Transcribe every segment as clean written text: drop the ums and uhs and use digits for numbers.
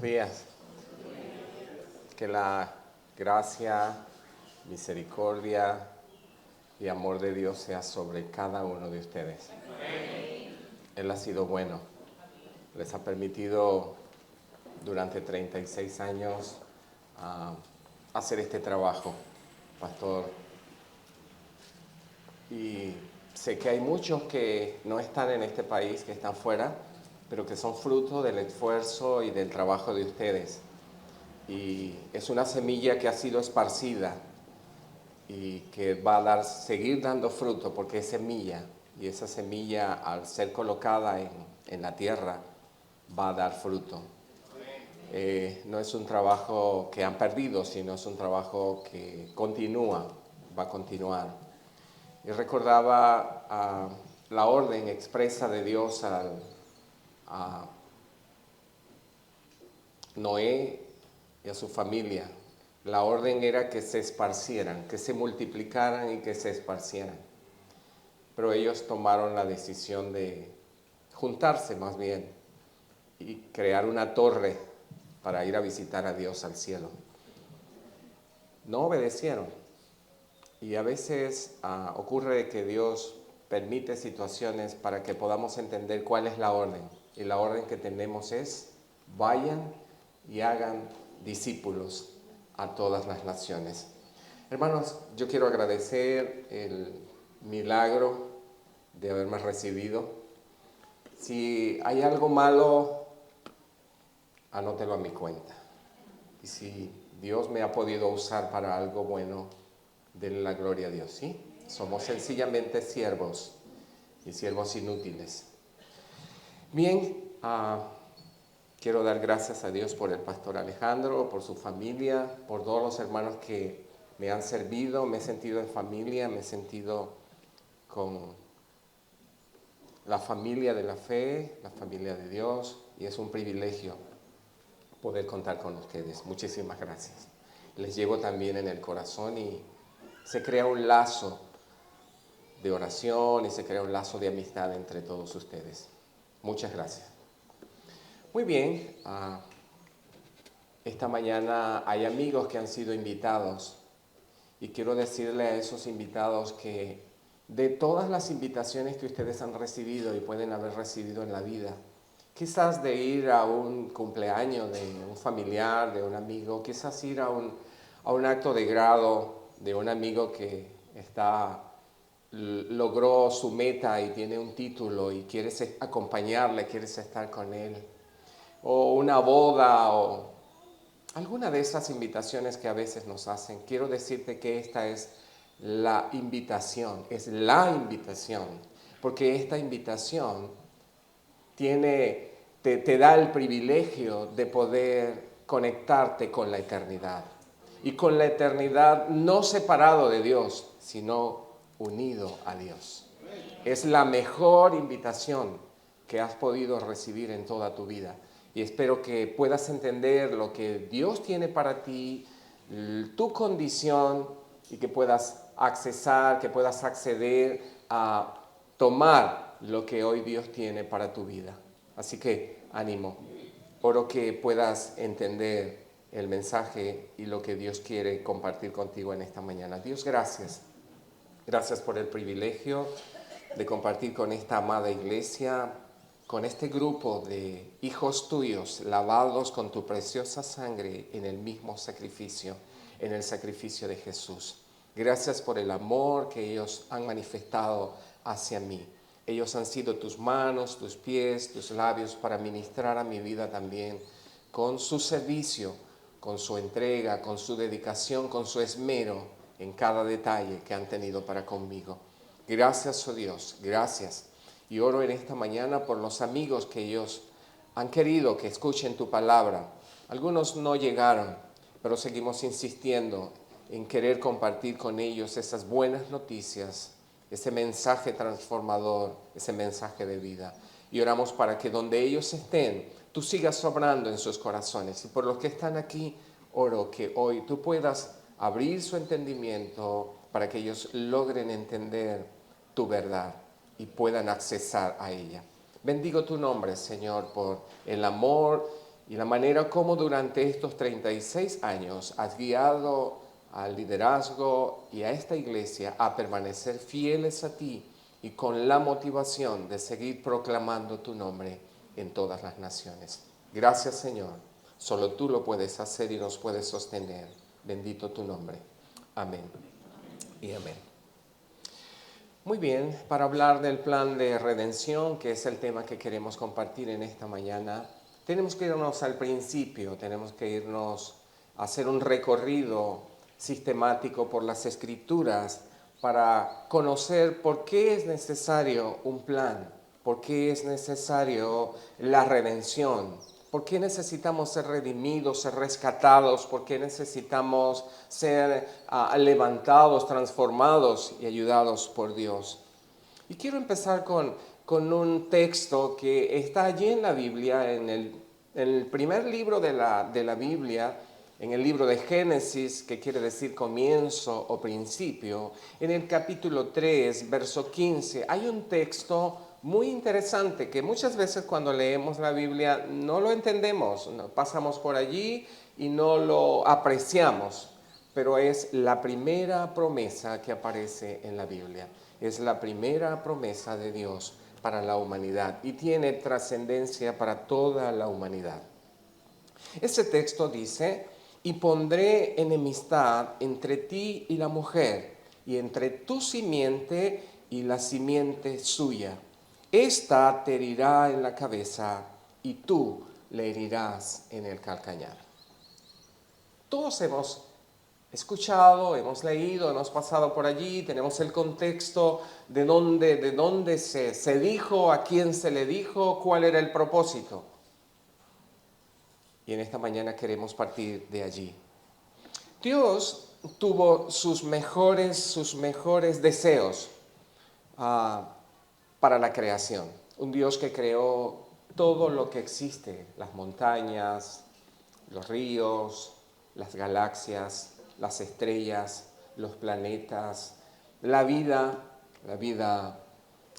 días. Que la gracia, misericordia y amor de Dios sea sobre cada uno de ustedes. Él ha sido bueno. Les ha permitido durante 36 años hacer este trabajo, pastor. Y sé que hay muchos que no están en este país, que están fuera, pero que son fruto del esfuerzo y del trabajo de ustedes. Y es una semilla que ha sido esparcida y que va a seguir dando fruto porque es semilla. Y esa semilla, al ser colocada en la tierra, va a dar fruto. No es un trabajo que han perdido, sino es un trabajo que continúa, va a continuar. Y recordaba la orden expresa de Dios a Noé y a su familia. La orden era que se esparcieran, que se multiplicaran y que se esparcieran. Pero ellos tomaron la decisión de juntarse más bien y crear una torre para ir a visitar a Dios al cielo. No obedecieron. Y a veces ocurre que Dios permite situaciones para que podamos entender cuál es la orden. Y la orden que tenemos es: vayan y hagan discípulos a todas las naciones. Hermanos, yo quiero agradecer el milagro de haberme recibido. Si hay algo malo, anótelo a mi cuenta. Y si Dios me ha podido usar para algo bueno, denle la gloria a Dios, ¿sí? Somos sencillamente siervos y siervos inútiles. Bien, quiero dar gracias a Dios por el pastor Alejandro, por su familia, por todos los hermanos que me han servido. Me he sentido en familia, me he sentido con la familia de la fe, la familia de Dios, y es un privilegio poder contar con ustedes. Muchísimas gracias. Les llevo también en el corazón y se crea un lazo de oración y se crea un lazo de amistad entre todos ustedes. Muchas gracias. Muy bien, esta mañana hay amigos que han sido invitados y quiero decirle a esos invitados que de todas las invitaciones que ustedes han recibido y pueden haber recibido en la vida, quizás de ir a un cumpleaños de un familiar, de un amigo, quizás ir a un acto de grado de un amigo que logró su meta y tiene un título y quieres acompañarle, quieres estar con él, o una boda o alguna de esas invitaciones que a veces nos hacen. Quiero decirte que esta es la invitación, porque esta invitación te da el privilegio de poder conectarte con la eternidad. Y con la eternidad no separado de Dios, sino unido a Dios. Es la mejor invitación que has podido recibir en toda tu vida. Y espero que puedas entender lo que Dios tiene para ti, tu condición, y que puedas acceder a tomar lo que hoy Dios tiene para tu vida. Así que ánimo. Oro que puedas entender el mensaje y lo que Dios quiere compartir contigo en esta mañana. Dios, gracias. Gracias por el privilegio de compartir con esta amada iglesia, con este grupo de hijos tuyos, lavados con tu preciosa sangre en el mismo sacrificio, en el sacrificio de Jesús. Gracias por el amor que ellos han manifestado hacia mí. Ellos han sido tus manos, tus pies, tus labios para ministrar a mi vida también, con su servicio, con su entrega, con su dedicación, con su esmero en cada detalle que han tenido para conmigo. Gracias, oh Dios, gracias. Y oro en esta mañana por los amigos que ellos han querido que escuchen tu palabra. Algunos no llegaron, pero seguimos insistiendo en querer compartir con ellos esas buenas noticias, ese mensaje transformador, ese mensaje de vida. Y oramos para que donde ellos estén, tú sigas obrando en sus corazones. Y por los que están aquí, oro que hoy tú puedas abrir su entendimiento para que ellos logren entender tu verdad y puedan accesar a ella. Bendigo tu nombre, Señor, por el amor y la manera como durante estos 36 años has guiado al liderazgo y a esta iglesia a permanecer fieles a ti y con la motivación de seguir proclamando tu nombre en todas las naciones. Gracias, Señor. Solo tú lo puedes hacer y nos puedes sostener. Bendito tu nombre. Amén y amén. Muy bien, para hablar del plan de redención, que es el tema que queremos compartir en esta mañana, tenemos que irnos al principio, tenemos que irnos a hacer un recorrido sistemático por las Escrituras para conocer por qué es necesario un plan, por qué es necesario la redención, por qué necesitamos ser redimidos, ser rescatados, por qué necesitamos ser levantados, transformados y ayudados por Dios. Y quiero empezar con un texto que está allí en la Biblia, en el primer libro de la Biblia, en el libro de Génesis, que quiere decir comienzo o principio, en el capítulo 3, verso 15, hay un texto muy interesante que muchas veces cuando leemos la Biblia no lo entendemos, pasamos por allí y no lo apreciamos, pero es la primera promesa que aparece en la Biblia. Es la primera promesa de Dios para la humanidad y tiene trascendencia para toda la humanidad. Ese texto dice: y pondré enemistad entre ti y la mujer, y entre tu simiente y la simiente suya. Esta te herirá en la cabeza, y tú le herirás en el calcañar. Todos hemos escuchado, hemos leído, hemos pasado por allí, tenemos el contexto de dónde se dijo, a quién se le dijo, cuál era el propósito. Y en esta mañana queremos partir de allí. Dios tuvo sus mejores deseos para la creación. Un Dios que creó todo lo que existe, las montañas, los ríos, las galaxias, las estrellas, los planetas, la vida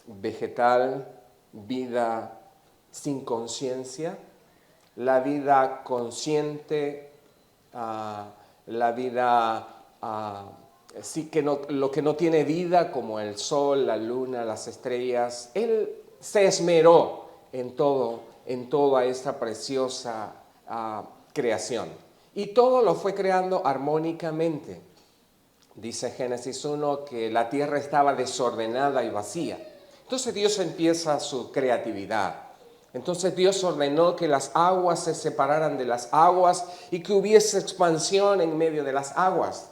vegetal, vida sin conciencia, la vida consciente, la vida sí que no, lo que no tiene vida, como el sol, la luna, las estrellas. Él se esmeró en toda esta preciosa creación. Y todo lo fue creando armónicamente. Dice Génesis 1 que la tierra estaba desordenada y vacía. Entonces Dios empieza su creatividad. Entonces Dios ordenó que las aguas se separaran de las aguas y que hubiese expansión en medio de las aguas.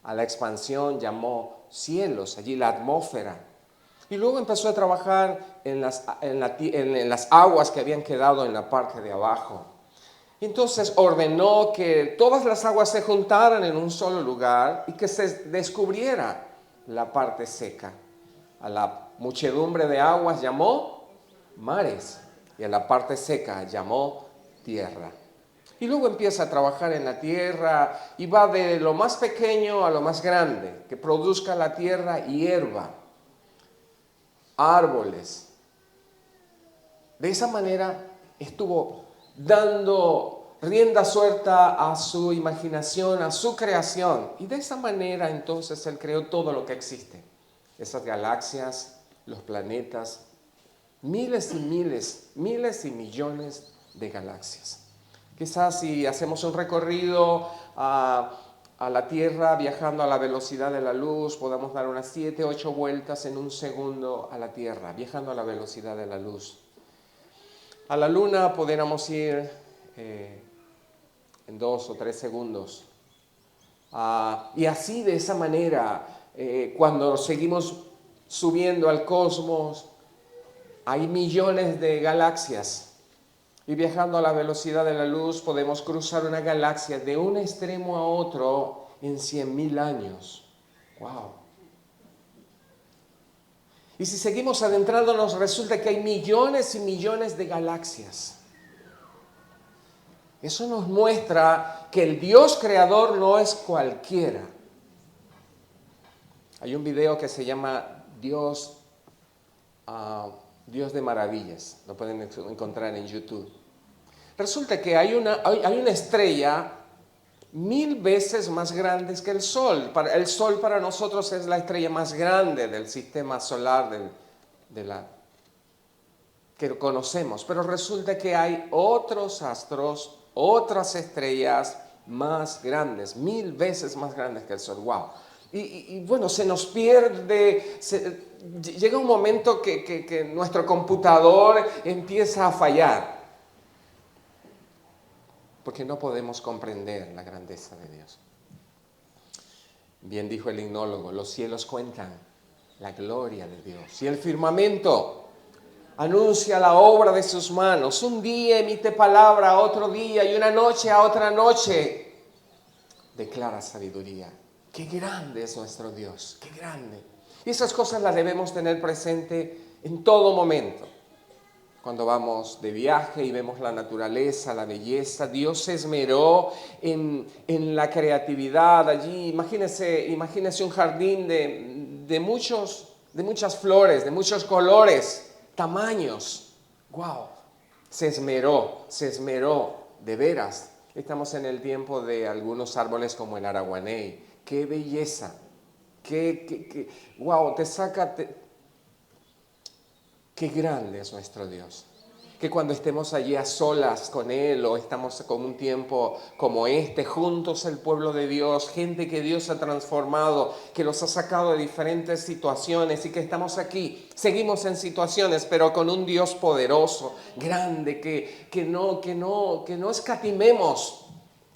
A la expansión llamó cielos, allí la atmósfera. Y luego empezó a trabajar en las aguas que habían quedado en la parte de abajo. Y entonces ordenó que todas las aguas se juntaran en un solo lugar y que se descubriera la parte seca. A la muchedumbre de aguas llamó mares y a la parte seca llamó tierra. Y luego empieza a trabajar en la tierra y va de lo más pequeño a lo más grande, que produzca la tierra hierba, árboles. De esa manera estuvo dando rienda suelta a su imaginación, a su creación. Y de esa manera entonces Él creó todo lo que existe. Esas galaxias, los planetas, miles y millones de galaxias. Quizás si hacemos un recorrido a la Tierra viajando a la velocidad de la luz, podamos dar unas 7, 8 vueltas en un segundo a la Tierra, viajando a la velocidad de la luz. A la Luna pudiéramos ir en 2 o 3 segundos. Y así, de esa manera, cuando seguimos subiendo al cosmos, hay millones de galaxias. Y viajando a la velocidad de la luz podemos cruzar una galaxia de un extremo a otro en 100,000 años. ¡Wow! Y si seguimos adentrándonos, resulta que hay millones y millones de galaxias. Eso nos muestra que el Dios creador no es cualquiera. Hay un video que se llama Dios de Maravillas. Lo pueden encontrar en YouTube. Resulta que hay una estrella 1000 veces más grande que el Sol. El Sol para nosotros es la estrella más grande del sistema solar que conocemos. Pero resulta que hay otros astros, otras estrellas más grandes, 1000 veces más grandes que el Sol. ¡Wow! Y bueno, se nos pierde, llega un momento que nuestro computador empieza a fallar, porque no podemos comprender la grandeza de Dios. Bien dijo el himnólogo, los cielos cuentan la gloria de Dios y el firmamento anuncia la obra de sus manos. Un día emite palabra a otro día y una noche a otra noche declara sabiduría. ¡Qué grande es nuestro Dios! ¡Qué grande! Y esas cosas las debemos tener presente en todo momento. Cuando vamos de viaje y vemos la naturaleza, la belleza, Dios se esmeró en la creatividad allí. Imagínese un jardín de muchas flores, de muchos colores, tamaños. ¡Wow! Se esmeró, de veras. Estamos en el tiempo de algunos árboles como el araguaney. ¡Qué belleza! ¡Wow! Qué grande es nuestro Dios. Que cuando estemos allí a solas con Él o estamos con un tiempo como este, juntos el pueblo de Dios, gente que Dios ha transformado, que los ha sacado de diferentes situaciones y que estamos aquí, seguimos en situaciones, pero con un Dios poderoso, grande, que no escatimemos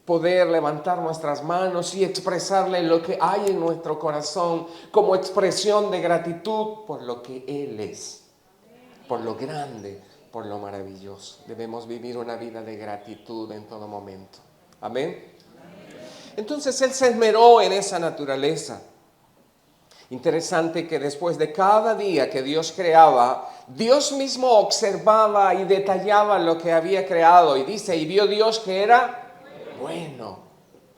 poder levantar nuestras manos y expresarle lo que hay en nuestro corazón como expresión de gratitud por lo que Él es. Por lo grande, por lo maravilloso. Debemos vivir una vida de gratitud en todo momento. Amén. Entonces Él se esmeró en esa naturaleza. Interesante que después de cada día que Dios creaba, Dios mismo observaba y detallaba lo que había creado. Y dice, y vio Dios que era bueno,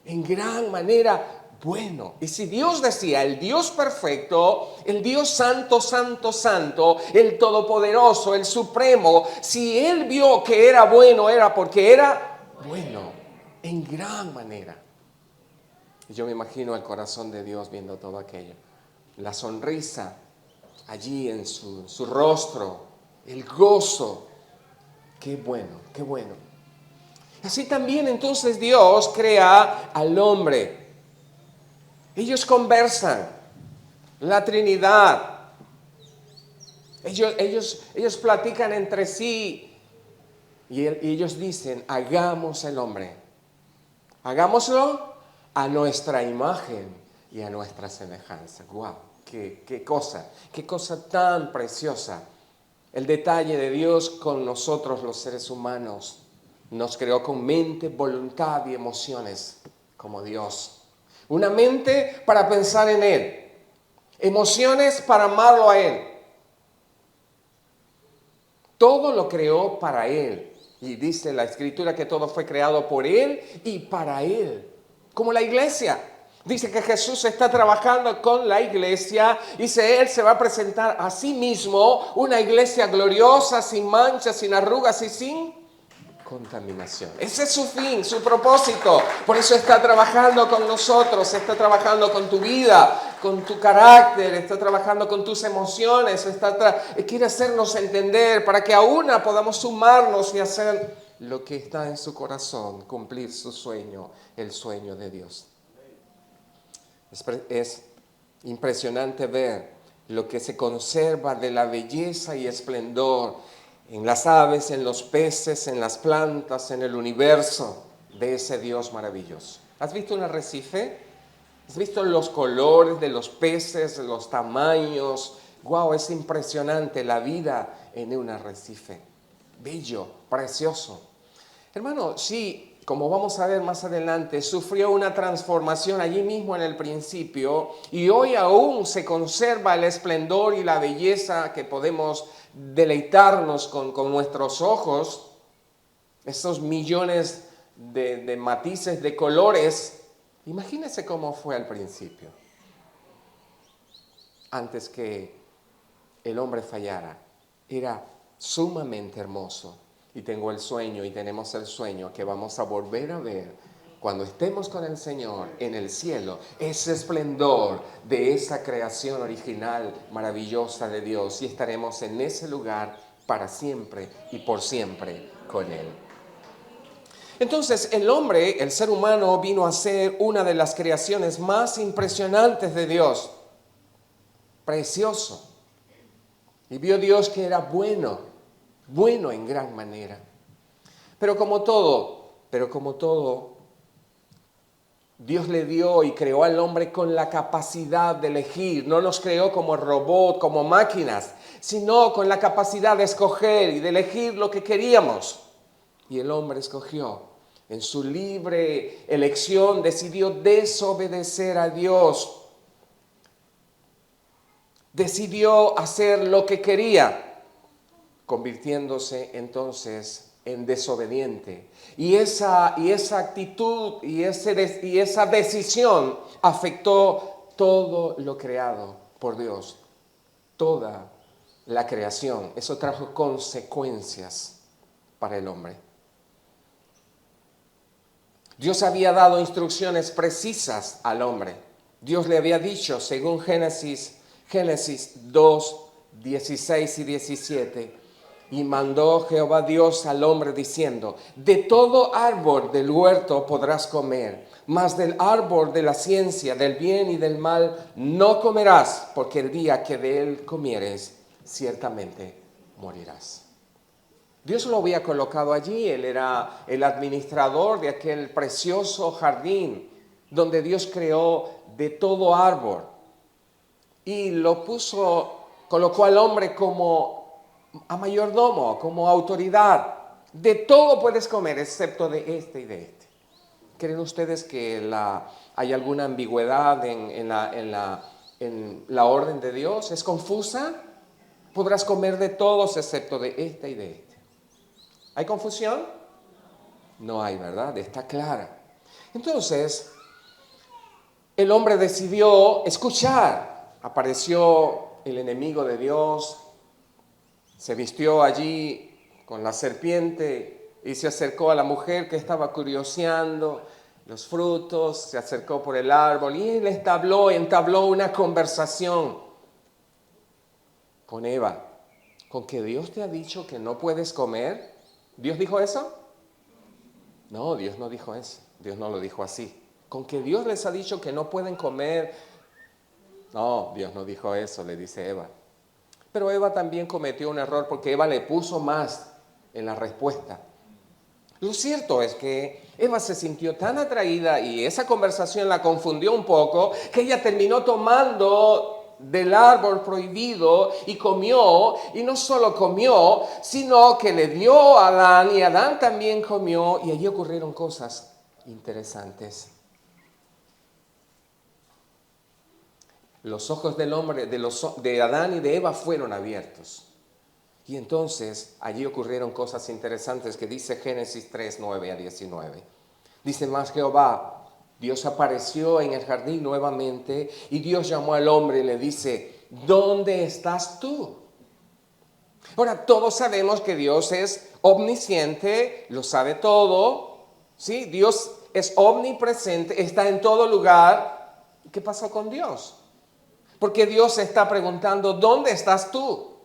en gran manera bueno. Y si Dios decía, el Dios perfecto, el Dios santo, santo, santo, el todopoderoso, el supremo, si Él vio que era bueno, era porque era bueno, en gran manera. Y yo me imagino el corazón de Dios viendo todo aquello. La sonrisa allí en su rostro, el gozo. Qué bueno, qué bueno. Así también entonces Dios crea al hombre. Ellos conversan, la Trinidad, ellos platican entre sí y ellos dicen, hagamos el hombre, hagámoslo a nuestra imagen y a nuestra semejanza. ¡Guau! ¡Qué cosa tan preciosa! El detalle de Dios con nosotros los seres humanos. Nos creó con mente, voluntad y emociones como Dios. Una mente para pensar en Él. Emociones para amarlo a Él. Todo lo creó para Él. Y dice la Escritura que todo fue creado por Él y para Él. Como la iglesia. Dice que Jesús está trabajando con la iglesia. Dice, Él se va a presentar a sí mismo una iglesia gloriosa, sin manchas, sin arrugas y sin contaminación. Ese es su fin, su propósito. Por eso está trabajando con nosotros, está trabajando con tu vida, con tu carácter, está trabajando con tus emociones, quiere hacernos entender para que a una podamos sumarnos y hacer lo que está en su corazón, cumplir su sueño, el sueño de Dios. Es impresionante ver lo que se conserva de la belleza y esplendor en las aves, en los peces, en las plantas, en el universo de ese Dios maravilloso. ¿Has visto un arrecife? ¿Has visto los colores de los peces, los tamaños? ¡Wow! Es impresionante la vida en un arrecife. Bello, precioso. Hermano, sí, como vamos a ver más adelante, sufrió una transformación allí mismo en el principio y hoy aún se conserva el esplendor y la belleza que podemos deleitarnos con nuestros ojos, esos millones de matices, de colores. Imagínense cómo fue al principio, antes que el hombre fallara. Era sumamente hermoso. y tengo el sueño y tenemos el sueño que vamos a volver a ver cuando estemos con el Señor en el cielo, ese esplendor de esa creación original maravillosa de Dios, y estaremos en ese lugar para siempre y por siempre con Él. Entonces el hombre, el ser humano, vino a ser una de las creaciones más impresionantes de Dios, precioso. Y vio Dios que era bueno, bueno en gran manera. Pero como todo, Dios le dio y creó al hombre con la capacidad de elegir. No nos creó como robot, como máquinas, sino con la capacidad de escoger y de elegir lo que queríamos. Y el hombre escogió. En su libre elección decidió desobedecer a Dios. Decidió hacer lo que quería, convirtiéndose entonces en desobediente. Y esa actitud y esa decisión afectó todo lo creado por Dios, toda la creación. Eso trajo consecuencias para el hombre. Dios había dado instrucciones precisas al hombre. Dios le había dicho, según Génesis 2, 16 y 17, y mandó Jehová Dios al hombre diciendo, de todo árbol del huerto podrás comer, mas del árbol de la ciencia, del bien y del mal, no comerás, porque el día que de él comieres, ciertamente morirás. Dios lo había colocado allí, él era el administrador de aquel precioso jardín, donde Dios creó de todo árbol. Y colocó al hombre como a mayordomo, como autoridad. De todo puedes comer, excepto de este y de este. ¿Creen ustedes que hay alguna ambigüedad en la orden de Dios? ¿Es confusa? Podrás comer de todos, excepto de este y de este. ¿Hay confusión? No hay, ¿verdad? Está clara. Entonces, el hombre decidió escuchar. Apareció el enemigo de Dios, se vistió allí con la serpiente y se acercó a la mujer que estaba curioseando los frutos, se acercó por el árbol y él entabló una conversación con Eva. ¿Con que Dios te ha dicho que no puedes comer? ¿Dios dijo eso? No, Dios no dijo eso. Dios no lo dijo así. ¿Con que Dios les ha dicho que no pueden comer? No, Dios no dijo eso, le dice Eva. Pero Eva también cometió un error porque Eva le puso más en la respuesta. Lo cierto es que Eva se sintió tan atraída y esa conversación la confundió un poco que ella terminó tomando del árbol prohibido y comió, y no solo comió, sino que le dio a Adán y Adán también comió, y allí ocurrieron cosas interesantes. Los ojos del hombre, de Adán y de Eva fueron abiertos. Y entonces allí ocurrieron cosas interesantes que dice Génesis 3, 9 a 19. Dice, más Jehová, Dios apareció en el jardín nuevamente y Dios llamó al hombre y le dice, ¿dónde estás tú? Ahora, todos sabemos que Dios es omnisciente, lo sabe todo, ¿sí? Dios es omnipresente, está en todo lugar. ¿Qué pasó con Dios? Porque Dios está preguntando, ¿dónde estás tú?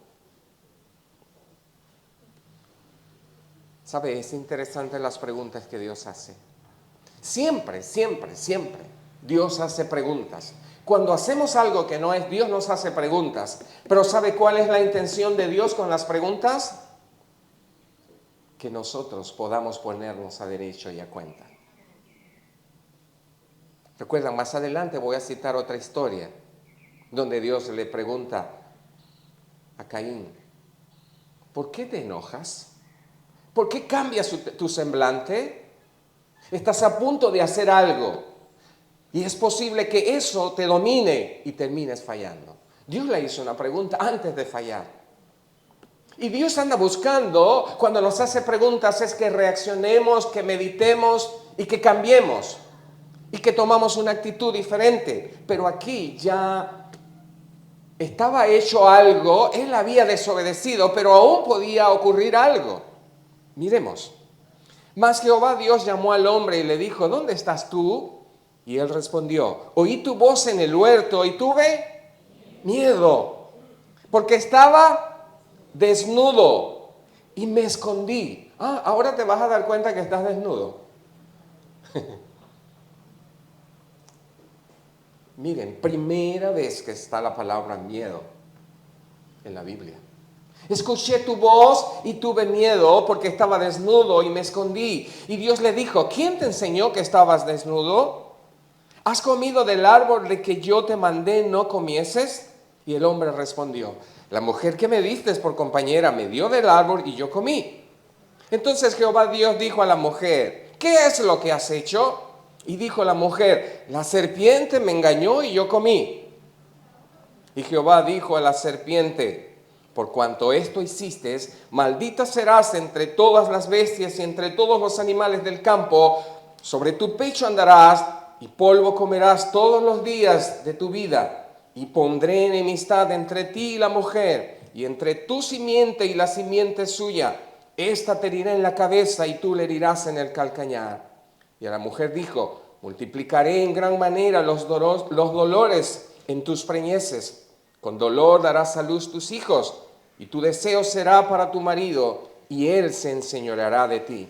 ¿Sabe? Es interesante las preguntas que Dios hace. Siempre, siempre, siempre Dios hace preguntas. Cuando hacemos algo que no es, Dios nos hace preguntas. Pero ¿sabe cuál es la intención de Dios con las preguntas? Que nosotros podamos ponernos a derecho y a cuenta. Recuerdan, más adelante voy a citar otra historia donde Dios le pregunta a Caín, ¿por qué te enojas? ¿Por qué cambias tu semblante? Estás a punto de hacer algo y es posible que eso te domine y termines fallando. Dios le hizo una pregunta antes de fallar. Y Dios anda buscando, cuando nos hace preguntas, es que reaccionemos, que meditemos y que cambiemos y que tomamos una actitud diferente. Pero aquí ya estaba hecho algo, él había desobedecido, pero aún podía ocurrir algo. Miremos. Mas Jehová Dios llamó al hombre y le dijo, ¿dónde estás tú? Y él respondió, oí tu voz en el huerto y tuve miedo, porque estaba desnudo y me escondí. Ahora te vas a dar cuenta que estás desnudo. Miren, primera vez que está la palabra miedo en la Biblia. Escuché tu voz y tuve miedo porque estaba desnudo y me escondí. Y Dios le dijo, ¿quién te enseñó que estabas desnudo? ¿Has comido del árbol de que yo te mandé no comieses? Y el hombre respondió, la mujer que me diste por compañera me dio del árbol y yo comí. Entonces Jehová Dios dijo a la mujer, ¿qué es lo que has hecho? Y dijo la mujer, la serpiente me engañó y yo comí. Y Jehová dijo a la serpiente, por cuanto esto hiciste, maldita serás entre todas las bestias y entre todos los animales del campo, sobre tu pecho andarás y polvo comerás todos los días de tu vida. Y pondré enemistad entre ti y la mujer, y entre tu simiente y la simiente suya. Esta te herirá en la cabeza y tú le herirás en el calcañar. Y a la mujer dijo, multiplicaré en gran manera los dolores en tus preñeces. Con dolor darás a luz tus hijos, y tu deseo será para tu marido, y él se enseñoreará de ti.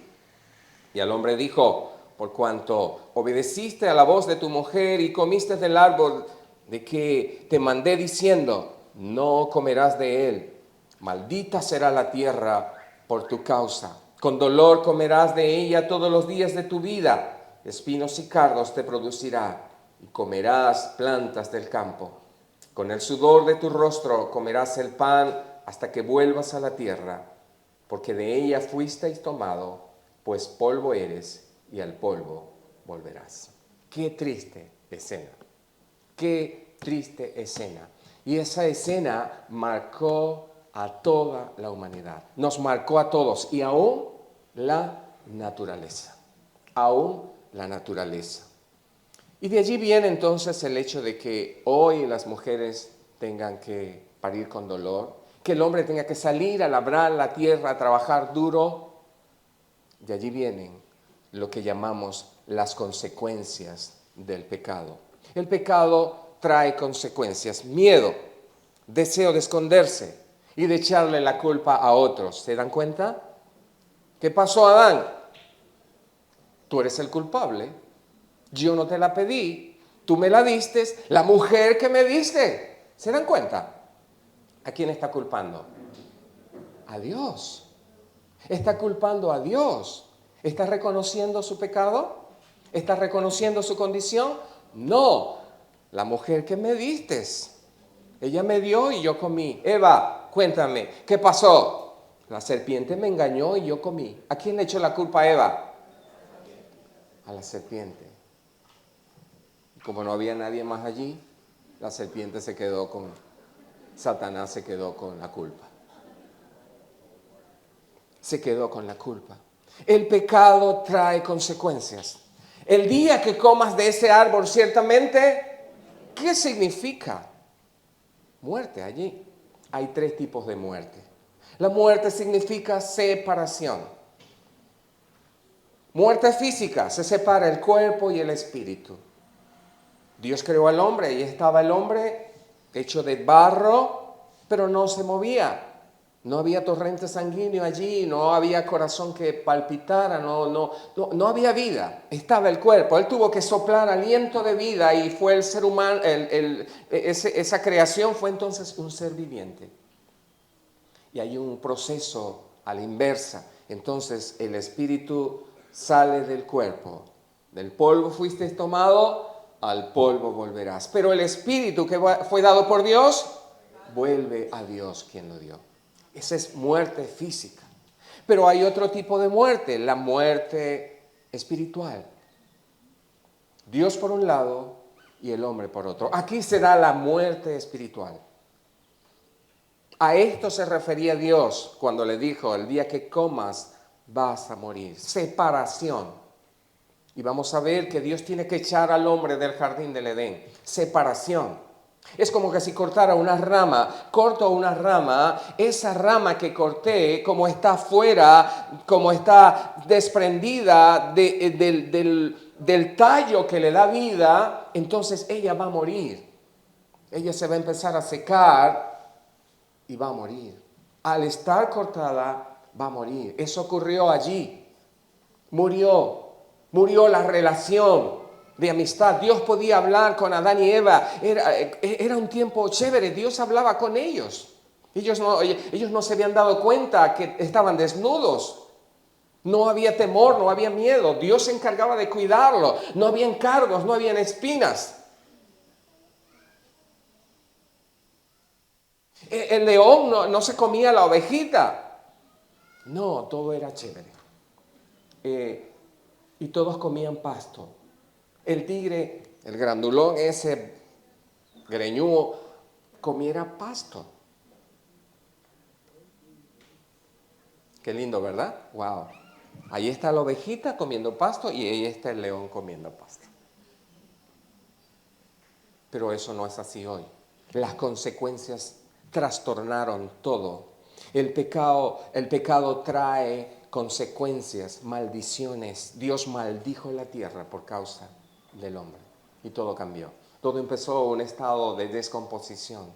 Y al hombre dijo, por cuanto obedeciste a la voz de tu mujer y comiste del árbol de que te mandé diciendo, no comerás de él, maldita será la tierra por tu causa. Con dolor comerás de ella todos los días de tu vida, espinos y cardos te producirá, y comerás plantas del campo. Con el sudor de tu rostro comerás el pan hasta que vuelvas a la tierra, porque de ella fuisteis tomado, pues polvo eres y al polvo volverás. Qué triste escena, qué triste escena. Y esa escena marcó a toda la humanidad, nos marcó a todos y aún la naturaleza, aún la naturaleza. Y de allí viene entonces el hecho de que hoy las mujeres tengan que parir con dolor, que el hombre tenga que salir a labrar la tierra, a trabajar duro. De allí vienen lo que llamamos las consecuencias del pecado. El pecado trae consecuencias, miedo, deseo de esconderse y de echarle la culpa a otros. ¿Se dan cuenta? ¿Qué pasó, Adán? Tú eres el culpable. Yo no te la pedí, tú me la diste, la mujer que me diste. ¿Se dan cuenta? ¿A quién está culpando? A Dios. Está culpando a Dios. ¿Está reconociendo su pecado? ¿Está reconociendo su condición? No. La mujer que me diste. Ella me dio y yo comí. Eva, cuéntame, ¿qué pasó? La serpiente me engañó y yo comí. ¿A quién le echó la culpa a Eva? A la serpiente. Como no había nadie más allí, la serpiente Satanás se quedó con la culpa. Se quedó con la culpa. El pecado trae consecuencias. El día que comas de ese árbol, ciertamente, ¿qué significa? Muerte allí. Hay 3 tipos de muerte. La muerte significa separación. Muerte física, se separa el cuerpo y el espíritu. Dios creó al hombre y estaba el hombre hecho de barro, pero no se movía. No había torrente sanguíneo allí, no había corazón que palpitara, no había vida. Estaba el cuerpo. Él tuvo que soplar aliento de vida y fue el ser humano, esa creación fue entonces un ser viviente. Y hay un proceso a la inversa. Entonces el espíritu sale del cuerpo. Del polvo fuiste tomado, al polvo volverás. Pero el espíritu que fue dado por Dios, vuelve a Dios quien lo dio. Esa es muerte física. Pero hay otro tipo de muerte, la muerte espiritual. Dios por un lado y el hombre por otro. Aquí se da la muerte espiritual. A esto se refería Dios cuando le dijo, el día que comas vas a morir. Separación. Y vamos a ver que Dios tiene que echar al hombre del jardín del Edén. Separación. Es como que si cortara una rama, corto una rama, esa rama que corté, como está fuera, como está desprendida del tallo que le da vida, entonces ella va a morir. Ella se va a empezar a secar y va a morir. Al estar cortada, va a morir. Eso ocurrió allí. Murió la relación de amistad. Dios podía hablar con Adán y Eva. Era un tiempo chévere. Dios hablaba con ellos. Ellos no se habían dado cuenta que estaban desnudos. No había temor, no había miedo. Dios se encargaba de cuidarlo. No habían cargos, no habían espinas. El león no se comía la ovejita. No, todo era chévere. Y todos comían pasto. El tigre, el grandulón ese greñudo, comiera pasto. Qué lindo, ¿verdad? Wow. Ahí está la ovejita comiendo pasto y ahí está el león comiendo pasto. Pero eso no es así hoy. Las consecuencias trastornaron todo. El pecado trae consecuencias, maldiciones. Dios maldijo la tierra por causa del hombre y todo cambió. Todo empezó un estado de descomposición.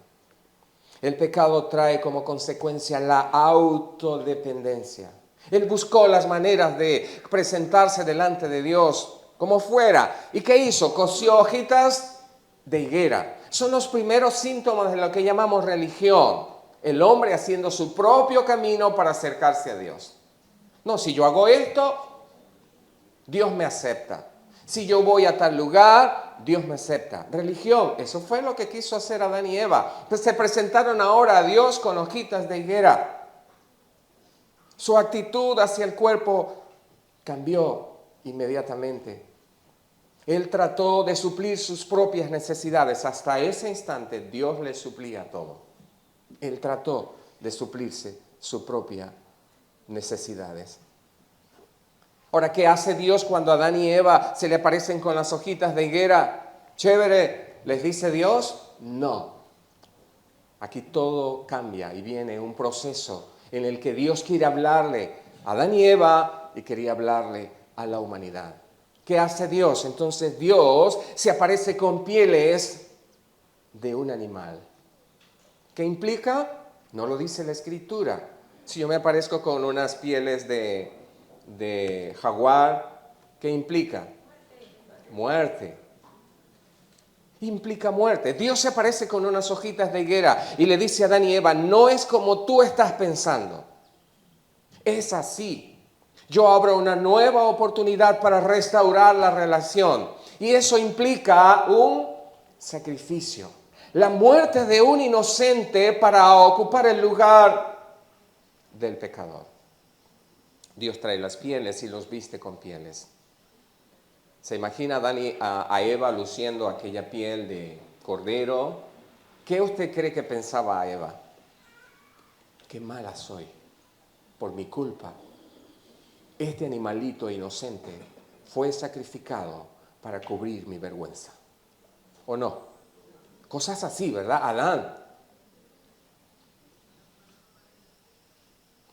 El pecado trae como consecuencia la autodependencia. Él buscó las maneras de presentarse delante de Dios como fuera. ¿Y qué hizo? Cosió hojitas de higuera. Son los primeros síntomas de lo que llamamos religión. El hombre haciendo su propio camino para acercarse a Dios. No, si yo hago esto, Dios me acepta. Si yo voy a tal lugar, Dios me acepta. Religión, eso fue lo que quiso hacer Adán y Eva. Entonces se presentaron ahora a Dios con hojitas de higuera. Su actitud hacia el cuerpo cambió inmediatamente. Él trató de suplir sus propias necesidades. Hasta ese instante Dios le suplía todo. Él trató de suplirse sus propias necesidades. Ahora, ¿qué hace Dios cuando Adán y Eva se le aparecen con las hojitas de higuera? Chévere, ¿les dice Dios? No. Aquí todo cambia y viene un proceso en el que Dios quiere hablarle a Adán y Eva y quería hablarle a la humanidad. ¿Qué hace Dios? Entonces Dios se aparece con pieles de un animal. ¿Qué implica? No lo dice la Escritura. Si yo me aparezco con unas pieles de jaguar, ¿qué implica? Muerte. Implica muerte. Dios se aparece con unas hojitas de higuera y le dice a Adán y Eva, no es como tú estás pensando. Es así. Yo abro una nueva oportunidad para restaurar la relación. Y eso implica un sacrificio. La muerte de un inocente para ocupar el lugar del pecador. Dios trae las pieles y los viste con pieles. ¿Se imagina a Eva luciendo aquella piel de cordero? ¿Qué usted cree que pensaba Eva? Qué mala soy, por mi culpa. Este animalito inocente fue sacrificado para cubrir mi vergüenza. ¿O no? Cosas así, ¿verdad? Adán.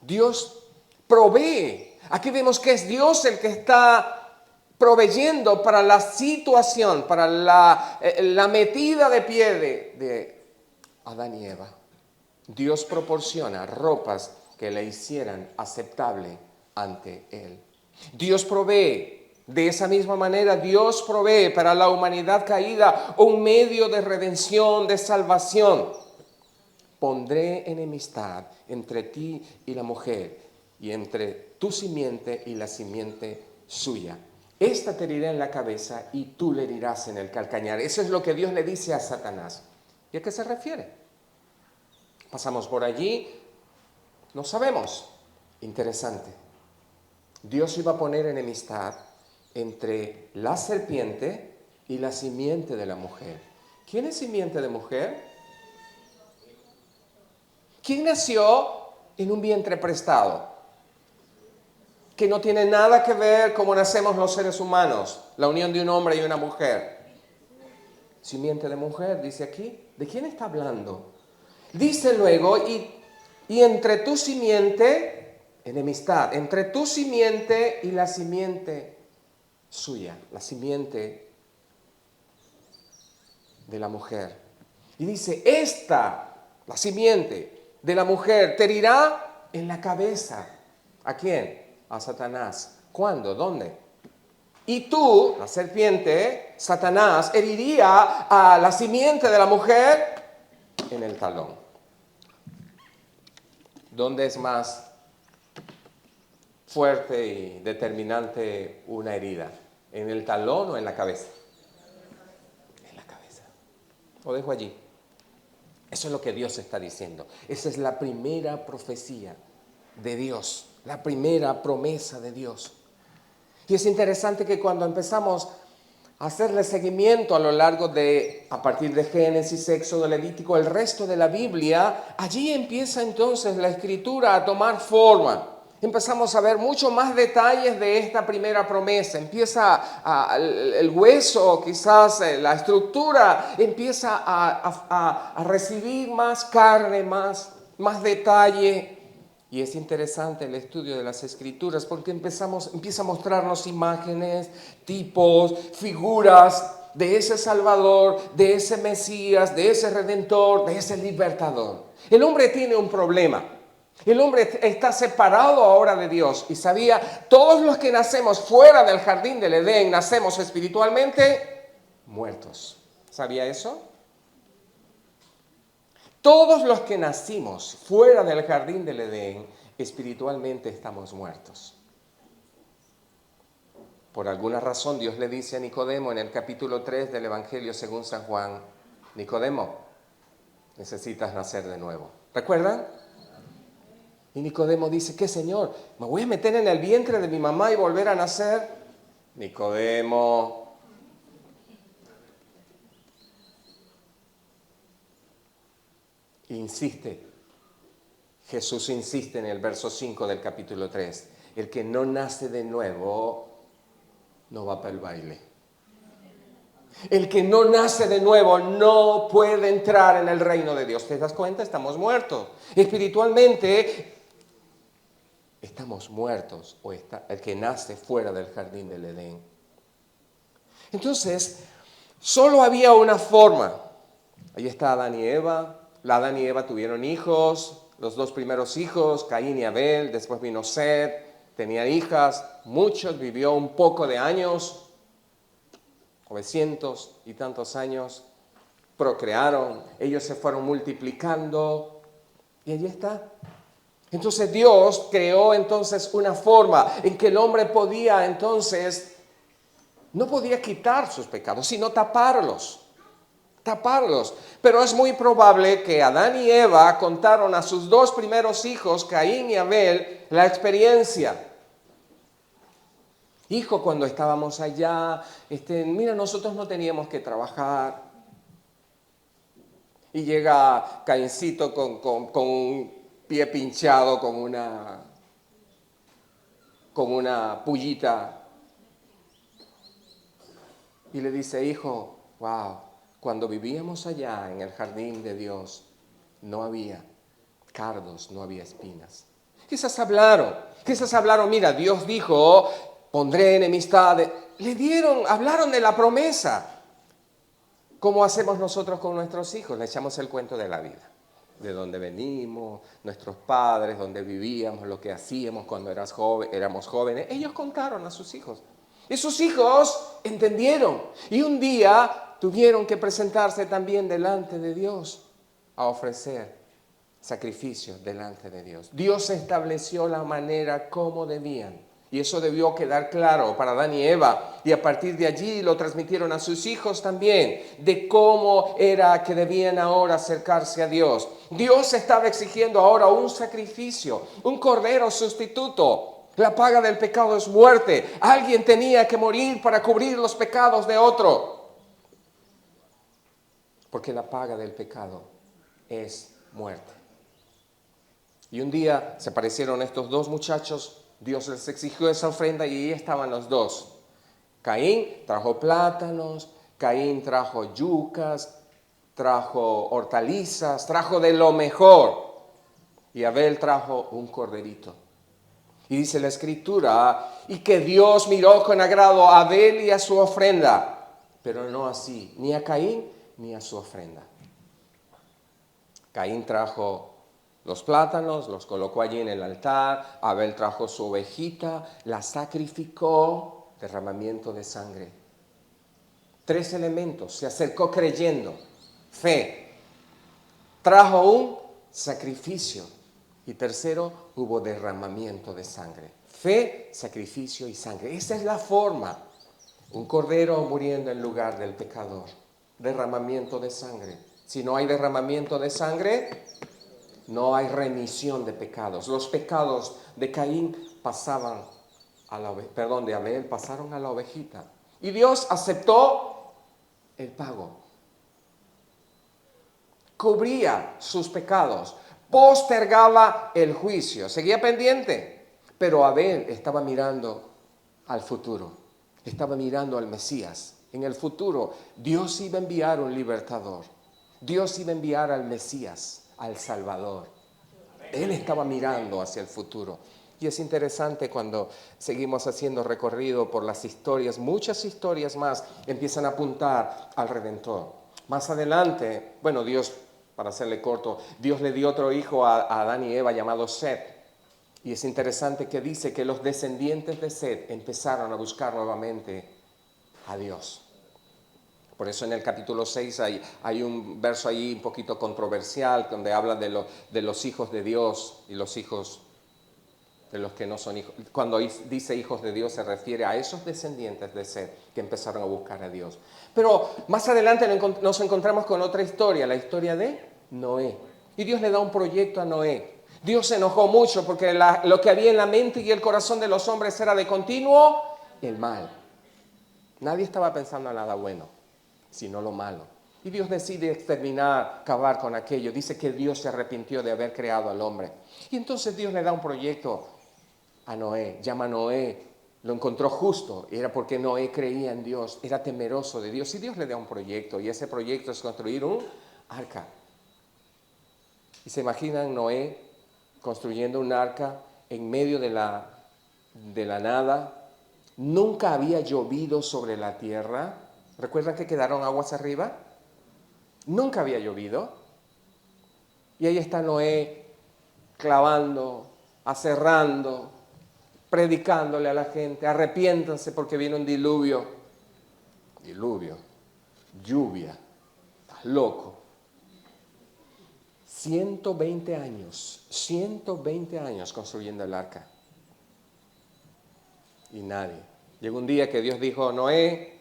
Dios provee. Aquí vemos que es Dios el que está proveyendo para la situación, para la metida de pie de Adán y Eva. Dios proporciona ropas que le hicieran aceptable ante Él. Dios provee. De esa misma manera, Dios provee para la humanidad caída un medio de redención, de salvación. Pondré enemistad entre ti y la mujer, y entre tu simiente y la simiente suya. Esta te herirá en la cabeza y tú le herirás en el calcañar. Eso es lo que Dios le dice a Satanás. ¿Y a qué se refiere? Pasamos por allí, no sabemos. Interesante. Dios iba a poner enemistad entre la serpiente y la simiente de la mujer. ¿Quién es simiente de mujer? ¿Quién nació en un vientre prestado? Que no tiene nada que ver cómo nacemos los seres humanos, la unión de un hombre y una mujer. Simiente de mujer, dice aquí. ¿De quién está hablando? Dice luego, y entre tu simiente, enemistad, entre tu simiente y la simiente suya, la simiente de la mujer. Y dice, la simiente de la mujer, te herirá en la cabeza. ¿A quién? A Satanás. ¿Cuándo? ¿Dónde? Y tú, la serpiente, Satanás, heriría a la simiente de la mujer en el talón. ¿Dónde es más fuerte y determinante una herida? ¿En el talón o en la cabeza? En la cabeza. Lo dejo allí. Eso es lo que Dios está diciendo. Esa es la primera profecía de Dios, la primera promesa de Dios. Y es interesante que cuando empezamos a hacerle seguimiento a partir de Génesis, Éxodo, Levítico, el resto de la Biblia, allí empieza entonces la escritura a tomar forma. Empezamos a ver mucho más detalles de esta primera promesa. Empieza el hueso, quizás la estructura, empieza a recibir más carne, más detalle. Y es interesante el estudio de las Escrituras porque empieza a mostrarnos imágenes, tipos, figuras de ese Salvador, de ese Mesías, de ese Redentor, de ese Libertador. El hombre tiene un problema. El hombre está separado ahora de Dios y todos los que nacemos fuera del jardín del Edén, nacemos espiritualmente muertos. ¿Sabía eso? Todos los que nacimos fuera del jardín del Edén, espiritualmente estamos muertos. Por alguna razón Dios le dice a Nicodemo en el capítulo 3 del Evangelio según San Juan, Nicodemo, necesitas nacer de nuevo. ¿Recuerdan? Y Nicodemo dice, ¿qué, Señor? ¿Me voy a meter en el vientre de mi mamá y volver a nacer? Nicodemo, insiste. Jesús insiste en el verso 5 del capítulo 3. El que no nace de nuevo no va para el baile. El que no nace de nuevo no puede entrar en el reino de Dios. ¿Te das cuenta? Estamos muertos. Espiritualmente estamos muertos. El que nace fuera del jardín del Edén. Entonces, solo había una forma. Ahí está Adán y Eva. Adán y Eva tuvieron hijos, los dos primeros hijos, Caín y Abel, después vino Set, tenía hijas, muchos, vivió un poco de años, 900 y tantos años, procrearon, ellos se fueron multiplicando y allí está. Entonces Dios creó entonces una forma en que el hombre podía entonces, no podía quitar sus pecados, sino taparlos. Pero es muy probable que Adán y Eva contaron a sus dos primeros hijos, Caín y Abel, la experiencia. Hijo, cuando estábamos allá, mira, nosotros no teníamos que trabajar. Y llega Caíncito con un pie pinchado, con una pullita. Y le dice, hijo, wow. Cuando vivíamos allá en el jardín de Dios, no había cardos, no había espinas. Quizás hablaron, mira, Dios dijo, pondré enemistad. Hablaron de la promesa. ¿Cómo hacemos nosotros con nuestros hijos? Le echamos el cuento de la vida. De dónde venimos, nuestros padres, dónde vivíamos, lo que hacíamos cuando éramos jóvenes. Ellos contaron a sus hijos. Y sus hijos entendieron. Y un día tuvieron que presentarse también delante de Dios a ofrecer sacrificios delante de Dios. Dios estableció la manera como debían. Y eso debió quedar claro para Adán y Eva. Y a partir de allí lo transmitieron a sus hijos también, de cómo era que debían ahora acercarse a Dios. Dios estaba exigiendo ahora un sacrificio, un cordero sustituto. La paga del pecado es muerte. Alguien tenía que morir para cubrir los pecados de otro. Porque la paga del pecado es muerte. Y un día se aparecieron estos dos muchachos. Dios les exigió esa ofrenda y ahí estaban los dos. Caín trajo plátanos, Caín trajo yucas, trajo hortalizas, trajo de lo mejor. Y Abel trajo un corderito. Y dice la Escritura, y que Dios miró con agrado a Abel y a su ofrenda, pero no así, ni a Caín ni a su ofrenda. Caín trajo los plátanos, los colocó allí en el altar. Abel trajo su ovejita, la sacrificó, derramamiento de sangre. 3 elementos, se acercó creyendo, fe. Trajo un sacrificio. Y tercero, hubo derramamiento de sangre. Fe, sacrificio y sangre. Esa es la forma. Un cordero muriendo en lugar del pecador. Derramamiento de sangre. Si no hay derramamiento de sangre, no hay remisión de pecados. Los pecados de Caín pasaban de Abel pasaron a la ovejita. Y Dios aceptó el pago. Cubría sus pecados. Postergaba el juicio. Seguía pendiente. Pero Abel estaba mirando al futuro. Estaba mirando al Mesías. En el futuro, Dios iba a enviar un libertador. Dios iba a enviar al Mesías, al Salvador. Él estaba mirando hacia el futuro. Y es interesante cuando seguimos haciendo recorrido por las historias, muchas historias más empiezan a apuntar al Redentor. Más adelante, Dios, para hacerle corto, Dios le dio otro hijo a Adán y Eva llamado Set. Y es interesante que dice que los descendientes de Set empezaron a buscar nuevamente a Dios. Por eso en el capítulo 6 hay un verso ahí un poquito controversial donde habla de los hijos de Dios y los hijos de los que no son hijos. Cuando dice hijos de Dios se refiere a esos descendientes de Set que empezaron a buscar a Dios. Pero más adelante nos encontramos con otra historia, la historia de Noé. Y Dios le da un proyecto a Noé. Dios se enojó mucho porque lo que había en la mente y el corazón de los hombres era de continuo el mal. Nadie estaba pensando en nada bueno, sino lo malo. Y Dios decide exterminar, acabar con aquello. Dice que Dios se arrepintió de haber creado al hombre. Y entonces Dios le da un proyecto a Noé. Llama a Noé, lo encontró justo. Era porque Noé creía en Dios, era temeroso de Dios. Y Dios le da un proyecto. Y ese proyecto es construir un arca. Y se imaginan Noé construyendo un arca en medio de la nada. Nunca había llovido sobre la tierra. ¿Recuerdan que quedaron aguas arriba? Nunca había llovido. Y ahí está Noé clavando, aserrando, predicándole a la gente, arrepiéntanse porque viene un diluvio. Diluvio, lluvia, estás loco. 120 años construyendo el arca. Y nadie. Llegó un día que Dios dijo, Noé,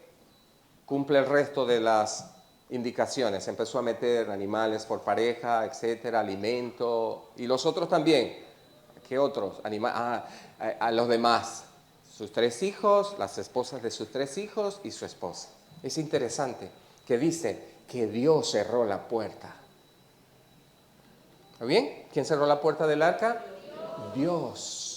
cumple el resto de las indicaciones. Empezó a meter animales por pareja, etcétera, alimento, y los otros también. ¿Qué otros? A los demás. Sus 3 hijos, las esposas de sus 3 hijos y su esposa. Es interesante que dice que Dios cerró la puerta. ¿Está bien? ¿Quién cerró la puerta del arca? Dios.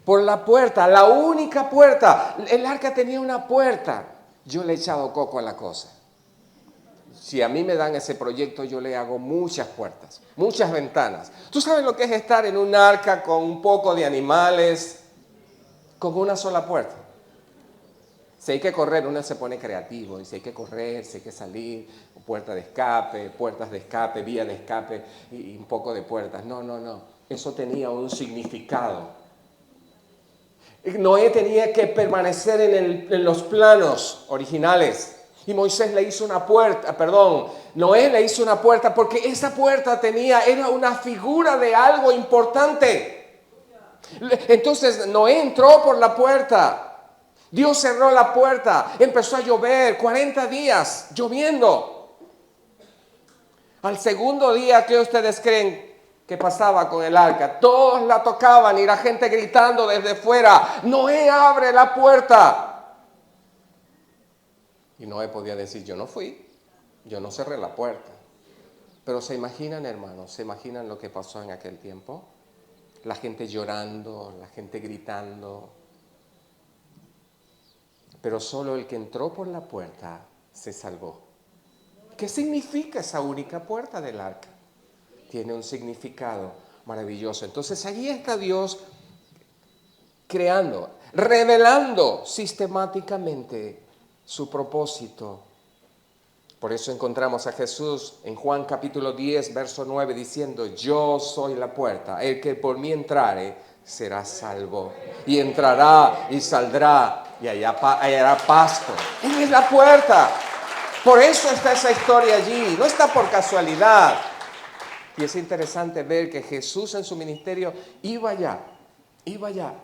Por la puerta, la única puerta. El arca tenía una puerta. Yo le he echado coco a la cosa. Si a mí me dan ese proyecto, yo le hago muchas puertas, muchas ventanas. ¿Tú sabes lo que es estar en un arca con un poco de animales, con una sola puerta? Si hay que correr, uno se pone creativo. Y si hay que correr, si hay que salir, puerta de escape, puertas de escape, vía de escape y un poco de puertas. No. Eso tenía un significado. Noé tenía que permanecer en los planos originales. Y Moisés le hizo una puerta, Noé le hizo una puerta porque esa puerta era una figura de algo importante. Entonces Noé entró por la puerta. Dios cerró la puerta. Empezó a llover, 40 días lloviendo. Al segundo día, ¿qué ustedes creen que pasaba con el arca? Todos la tocaban y la gente gritando desde fuera, Noé, abre la puerta. Y Noé podía decir, yo no fui, yo no cerré la puerta. Pero se imaginan, hermanos, se imaginan lo que pasó en aquel tiempo. La gente llorando, la gente gritando. pero solo el que entró por la puerta se salvó. ¿Qué significa esa única puerta del arca? Tiene un significado maravilloso. Entonces allí está Dios creando, revelando sistemáticamente su propósito. Por eso encontramos a Jesús en Juan capítulo 10, verso 9, diciendo: yo soy la puerta, el que por mí entrare será salvo. Y entrará y saldrá y hallará pasto. Él es la puerta. Por eso está esa historia allí, no está por casualidad. Y es interesante ver que Jesús en su ministerio iba allá.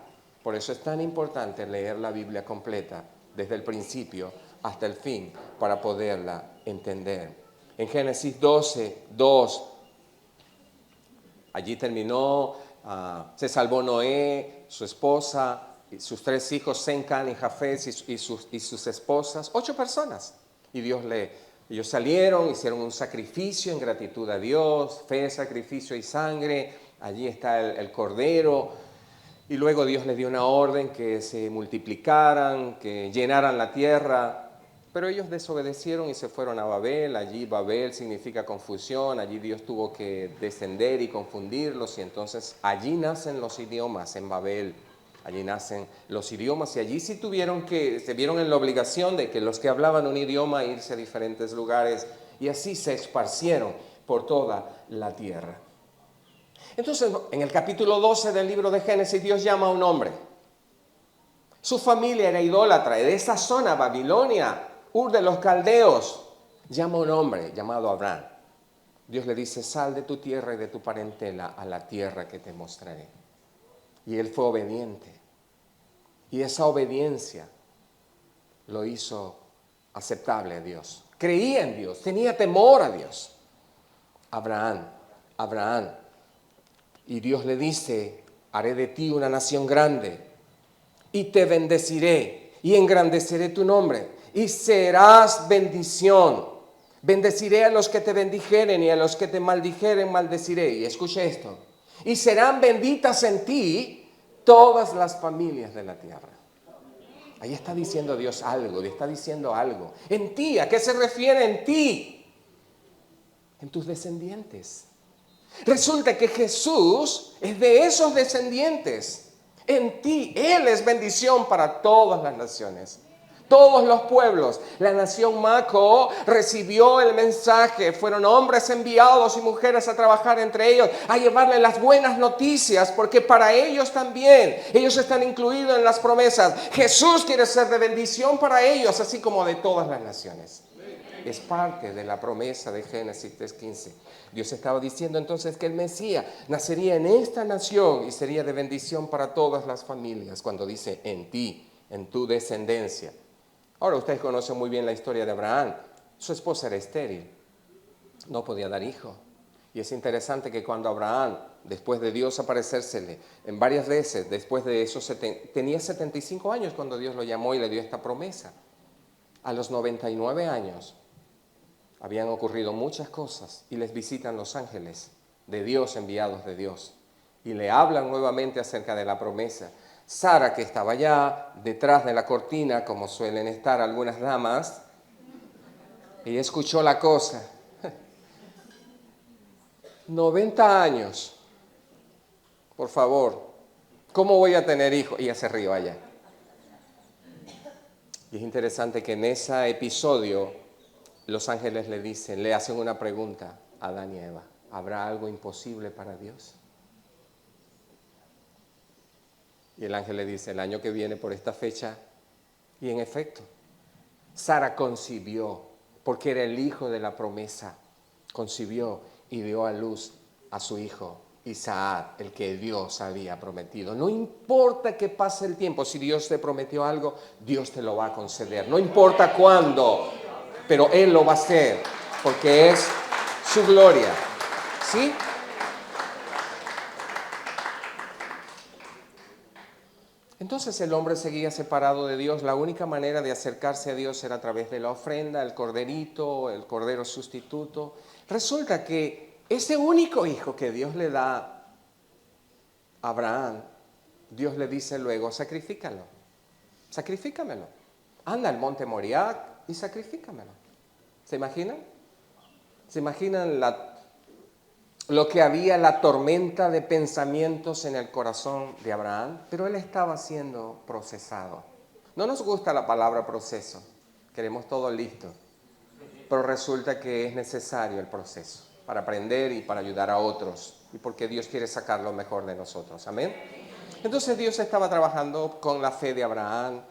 Por eso es tan importante leer la Biblia completa, desde el principio hasta el fin, para poderla entender. En Génesis 12, 2, allí terminó, se salvó Noé, su esposa, sus 3 hijos, Sem, Cam y Jafet, y sus esposas, 8 personas. Y ellos salieron, hicieron un sacrificio en gratitud a Dios, fe, sacrificio y sangre. Allí está el cordero. Y luego Dios les dio una orden que se multiplicaran, que llenaran la tierra. Pero ellos desobedecieron y se fueron a Babel. Allí Babel significa confusión. Allí Dios tuvo que descender y confundirlos. Y entonces allí nacen los idiomas, en Babel. Allí nacen los idiomas y allí sí se vieron en la obligación de que los que hablaban un idioma irse a diferentes lugares y así se esparcieron por toda la tierra. Entonces, en el capítulo 12 del libro de Génesis, Dios llama a un hombre. Su familia era idólatra y de esa zona, Babilonia, Ur de los Caldeos, llama a un hombre llamado Abraham. Dios le dice: sal de tu tierra y de tu parentela a la tierra que te mostraré. Y él fue obediente. Y esa obediencia lo hizo aceptable a Dios. Creía en Dios, tenía temor a Dios. Abraham. Y Dios le dice: haré de ti una nación grande y te bendeciré y engrandeceré tu nombre y serás bendición. Bendeciré a los que te bendijeren y a los que te maldijeren maldeciré. Y escuche esto: y serán benditas en ti todas las familias de la tierra. Ahí está diciendo Dios algo, le está diciendo algo. En ti, ¿a qué se refiere en ti? En tus descendientes. Resulta que Jesús es de esos descendientes. En ti, Él es bendición para todas las naciones. Todos los pueblos. La nación Maco recibió el mensaje. Fueron hombres enviados y mujeres a trabajar entre ellos, a llevarle las buenas noticias, porque para ellos también, ellos están incluidos en las promesas. Jesús quiere ser de bendición para ellos, así como de todas las naciones. Es parte de la promesa de Génesis 3:15. Dios estaba diciendo entonces que el Mesías nacería en esta nación y sería de bendición para todas las familias, cuando dice en ti, en tu descendencia. Ahora ustedes conocen muy bien la historia de Abraham. Su esposa era estéril, no podía dar hijo. Y es interesante que cuando Abraham, después de Dios aparecérsele en varias veces, después de eso tenía 75 años cuando Dios lo llamó y le dio esta promesa. A los 99 años habían ocurrido muchas cosas y les visitan los ángeles de Dios, enviados de Dios, y le hablan nuevamente acerca de la promesa. Sara, que estaba allá detrás de la cortina, como suelen estar algunas damas, ella escuchó la cosa. 90 años, por favor, ¿cómo voy a tener hijos? Y ella se rió allá. Y es interesante que en ese episodio los ángeles le hacen una pregunta a Adán y Eva: ¿habrá algo imposible para Dios? Y el ángel le dice: el año que viene por esta fecha. Y en efecto, Sara concibió, porque era el hijo de la promesa. Concibió y dio a luz a su hijo Isaac, el que Dios había prometido. No importa que pase el tiempo, si Dios te prometió algo, Dios te lo va a conceder. No importa cuándo, pero Él lo va a hacer, porque es su gloria. ¿Sí? Entonces el hombre seguía separado de Dios. La única manera de acercarse a Dios era a través de la ofrenda, el corderito, el cordero sustituto. Resulta que ese único hijo que Dios le da a Abraham, Dios le dice luego: sacrifícamelo. anda al monte Moriah y sacrifícamelo. ¿Se imaginan? ¿Se imaginan lo que había, la tormenta de pensamientos en el corazón de Abraham? Pero él estaba siendo procesado. No nos gusta la palabra proceso, queremos todo listo, pero resulta que es necesario el proceso para aprender y para ayudar a otros, y porque Dios quiere sacar lo mejor de nosotros. Amén. Entonces Dios estaba trabajando con la fe de Abraham,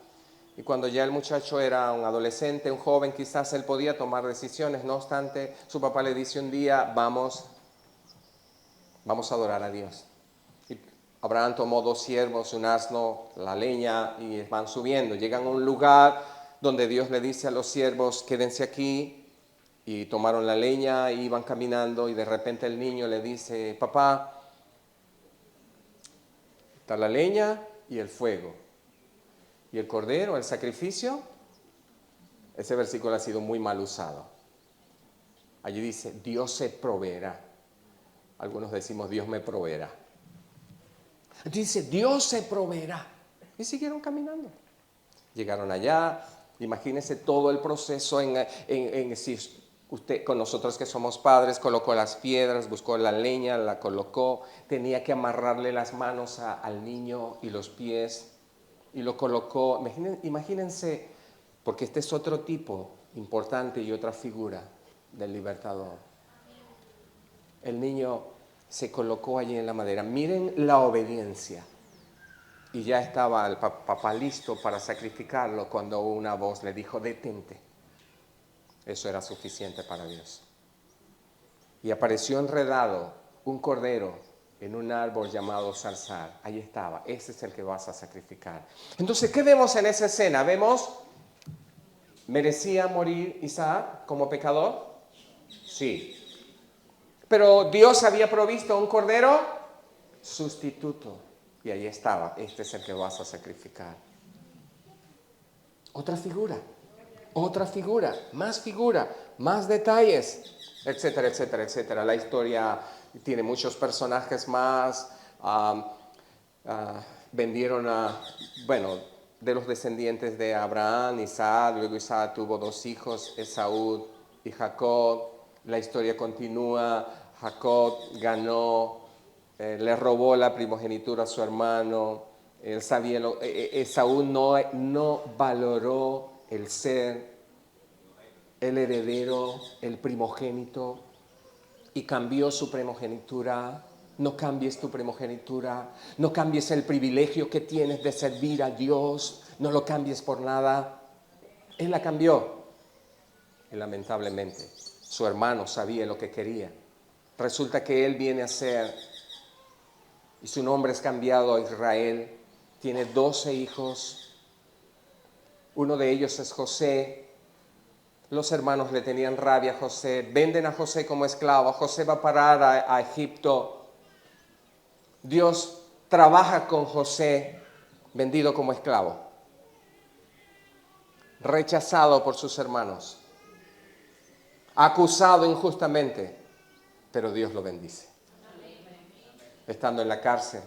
y cuando ya el muchacho era un adolescente, un joven, quizás él podía tomar decisiones. No obstante, su papá le dice un día, vamos a adorar a Dios. Y Abraham tomó 2 siervos, un asno, la leña, y van subiendo. Llegan a un lugar donde Dios le dice a los siervos, quédense aquí, y tomaron la leña, y iban caminando, y de repente el niño le dice, papá, está la leña y el fuego, y el cordero, el sacrificio. Ese versículo ha sido muy mal usado. Allí dice, Dios se proveerá. Algunos decimos, Dios me proveerá. Dice, Dios se proveerá. Y siguieron caminando. Llegaron allá. Imagínense todo el proceso si usted, con nosotros que somos padres, colocó las piedras, buscó la leña, la colocó. Tenía que amarrarle las manos al niño y los pies. Y lo colocó. Imagínense, porque este es otro tipo importante y otra figura del libertador. El niño se colocó allí en la madera. Miren la obediencia. Y ya estaba el papá listo para sacrificarlo cuando una voz le dijo, detente. Eso era suficiente para Dios. Y apareció enredado un cordero en un árbol llamado zarzal. Ahí estaba. Ese es el que vas a sacrificar. Entonces, ¿qué vemos en esa escena? Vemos, ¿merecía morir Isaac como pecador? Sí. Pero Dios había provisto un cordero sustituto. Y ahí estaba, este es el que vas a sacrificar. Otra figura, más detalles, etcétera, etcétera, etcétera. La historia tiene muchos personajes más. Vendieron de los descendientes de Abraham, Isaac. Luego Isaac tuvo 2 hijos, Esaú y Jacob. La historia continúa. Jacob ganó, le robó la primogenitura a su hermano. Esaú no valoró el ser el heredero, el primogénito, y cambió su primogenitura. No cambies tu primogenitura, no cambies el privilegio que tienes de servir a Dios, no lo cambies por nada. Él la cambió, y lamentablemente su hermano sabía lo que quería. Resulta que él viene a ser, y su nombre es cambiado a Israel. Tiene 12 hijos, uno de ellos es José. Los hermanos le tenían rabia a José, venden a José como esclavo. José va a parar a Egipto. Dios trabaja con José, vendido como esclavo, rechazado por sus hermanos, acusado injustamente, pero Dios lo bendice. Estando en la cárcel,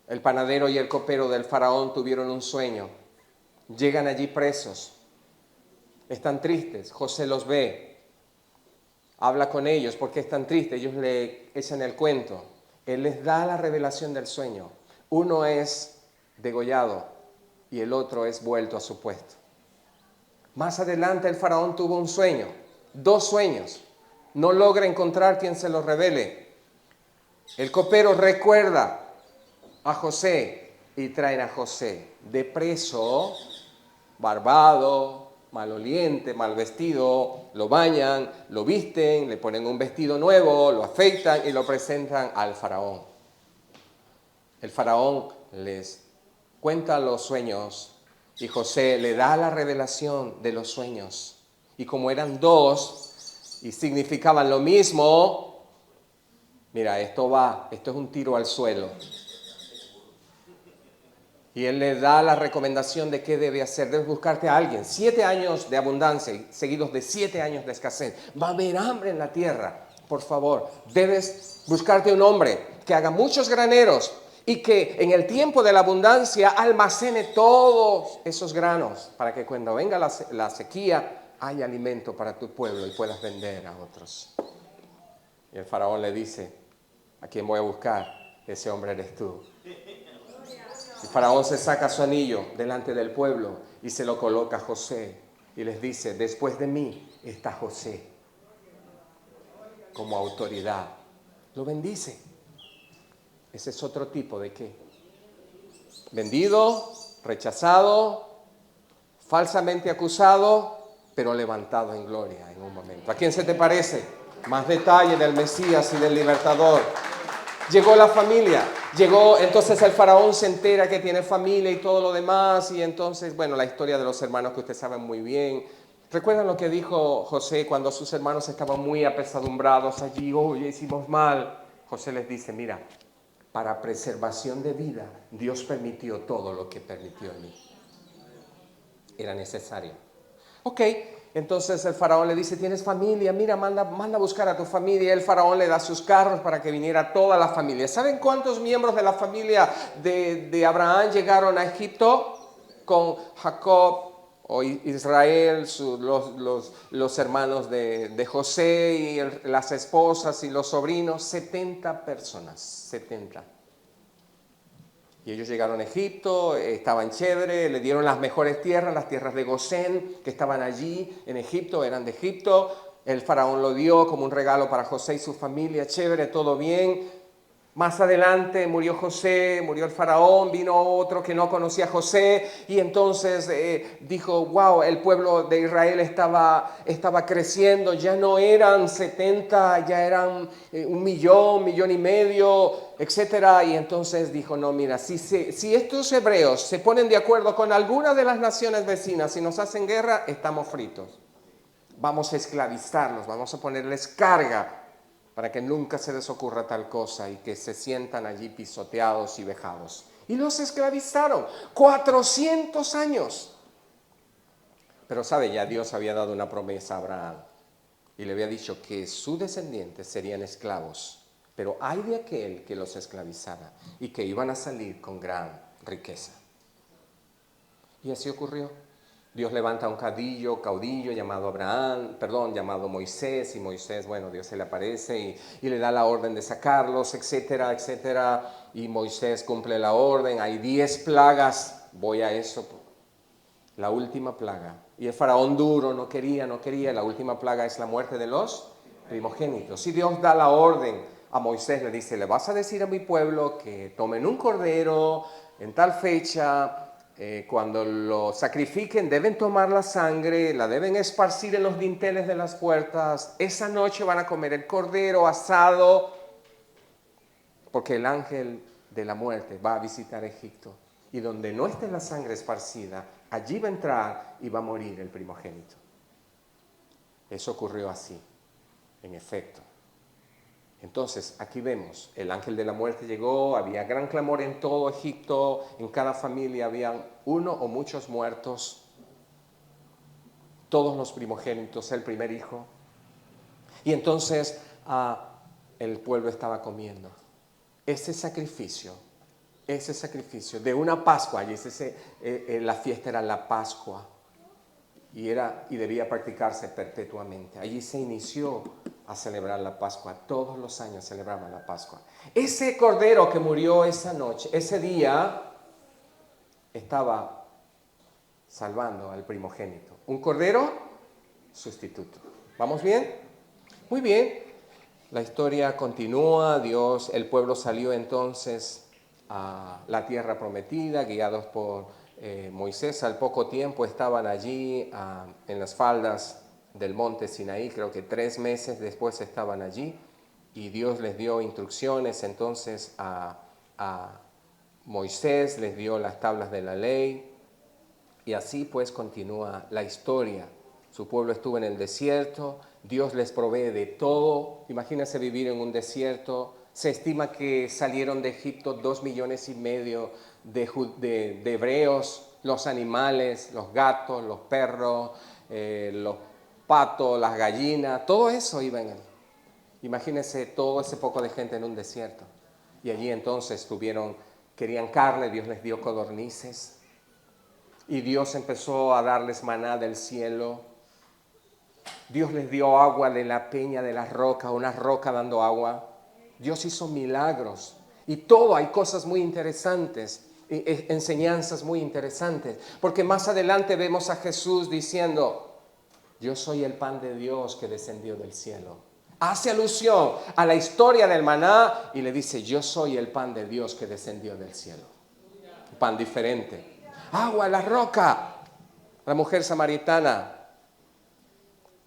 el panadero y el copero del faraón tuvieron un sueño. Llegan allí presos, están tristes. José los ve, habla con ellos porque están tristes. Ellos le echan el cuento. Él les da la revelación del sueño. Uno es degollado y el otro es vuelto a su puesto. Más adelante el faraón tuvo un sueño, 2 sueños. No logra encontrar quien se los revele. El copero recuerda a José y traen a José de preso, barbado, maloliente, mal vestido. Lo bañan, lo visten, le ponen un vestido nuevo, lo afeitan y lo presentan al faraón. El faraón les cuenta los sueños y José le da la revelación de los sueños. Y como eran 2 y significaban lo mismo, mira, esto es un tiro al suelo. Y él le da la recomendación de qué debe hacer. Debes buscarte a alguien. 7 años de abundancia seguidos de 7 años de escasez. Va a haber hambre en la tierra. Por favor, debes buscarte un hombre que haga muchos graneros Y que en el tiempo de la abundancia almacene todos esos granos para que cuando venga la sequía haya alimento para tu pueblo y puedas vender a otros. Y el faraón le dice, ¿a quién voy a buscar? Ese hombre eres tú. El faraón se saca su anillo delante del pueblo y se lo coloca a José y les dice, después de mí está José como autoridad. Lo bendice. Ese es otro tipo de qué. Vendido, rechazado, falsamente acusado, pero levantado en gloria en un momento. ¿A quién se te parece? Más detalle del Mesías y del Libertador. Llegó la familia, llegó, entonces el faraón se entera que tiene familia y todo lo demás, y entonces, bueno, la historia de los hermanos que ustedes saben muy bien. ¿Recuerdan lo que dijo José cuando sus hermanos estaban muy apesadumbrados allí? Oye, hicimos mal. José les dice, mira, para preservación de vida, Dios permitió todo lo que permitió en mí. Era necesario. Ok, entonces el faraón le dice, ¿tienes familia? Mira, manda a buscar a tu familia. Y el faraón le da sus carros para que viniera toda la familia. ¿Saben cuántos miembros de la familia de Abraham llegaron a Egipto? Con Jacob o Israel, los hermanos de José y las esposas y los sobrinos. 70 personas, 70. Y ellos llegaron a Egipto, estaban chévere, le dieron las mejores tierras, las tierras de Gosén, que estaban allí en Egipto, eran de Egipto. El faraón lo dio como un regalo para José y su familia, chévere, todo bien. Más adelante murió José, murió el faraón, vino otro que no conocía a José y entonces dijo, wow, el pueblo de Israel estaba creciendo, ya no eran 70, ya eran 1.000.000, 1.500.000, etcétera. Y entonces dijo, no, mira, si estos hebreos se ponen de acuerdo con alguna de las naciones vecinas y nos hacen guerra, estamos fritos. Vamos a esclavizarlos, vamos a ponerles carga para que nunca se les ocurra tal cosa y que se sientan allí pisoteados y vejados. Y los esclavizaron 400 años. Pero sabe, ya Dios había dado una promesa a Abraham y le había dicho que sus descendientes serían esclavos, pero hay de aquel que los esclavizara y que iban a salir con gran riqueza. Y así ocurrió. Dios levanta un caudillo llamado Moisés, y Moisés, bueno, Dios se le aparece y le da la orden de sacarlos, etcétera, etcétera, y Moisés cumple la orden, hay 10 plagas, voy a eso, la última plaga, y el faraón duro no quería, la última plaga es la muerte de los primogénitos, y Dios da la orden a Moisés, le dice, le vas a decir a mi pueblo que tomen un cordero en tal fecha. Cuando lo sacrifiquen deben tomar la sangre, la deben esparcir en los dinteles de las puertas. Esa noche van a comer el cordero asado, porque el ángel de la muerte va a visitar Egipto. Y donde no esté la sangre esparcida, allí va a entrar y va a morir el primogénito. Eso ocurrió así, en efecto. Entonces, aquí vemos, el ángel de la muerte llegó, había gran clamor en todo Egipto, en cada familia habían uno o muchos muertos, todos los primogénitos, el primer hijo. Y entonces el pueblo estaba comiendo. Ese sacrificio de una Pascua, la fiesta era la Pascua, y debía practicarse perpetuamente. Allí se inició a celebrar la Pascua. Todos los años celebraban la Pascua. Ese cordero que murió esa noche, ese día, estaba salvando al primogénito. Un cordero sustituto. ¿Vamos bien? Muy bien. La historia continúa. El pueblo salió entonces a la tierra prometida, guiados por Moisés. Al poco tiempo estaban allí en las faldas del monte Sinaí, creo que 3 meses después estaban allí, y Dios les dio instrucciones entonces a Moisés, les dio las tablas de la ley, y así pues continúa la historia. Su pueblo estuvo en el desierto, Dios les provee de todo. Imagínense vivir en un desierto. Se estima que salieron de Egipto 2,5 millones de hebreos, los animales, los gatos, los perros, los patos, las gallinas, todo eso iba en él. Imagínense todo ese poco de gente en un desierto. Y allí entonces tuvieron Querían carne, Dios les dio codornices. Y Dios empezó a darles maná del cielo. Dios les dio agua de la peña, de la roca, una roca dando agua. Dios hizo milagros. Y todo, hay cosas muy interesantes, enseñanzas muy interesantes. Porque más adelante vemos a Jesús diciendo, yo soy el pan de Dios que descendió del cielo. Hace alusión a la historia del maná y le dice, yo soy el pan de Dios que descendió del cielo. Un pan diferente. Agua, la roca. La mujer samaritana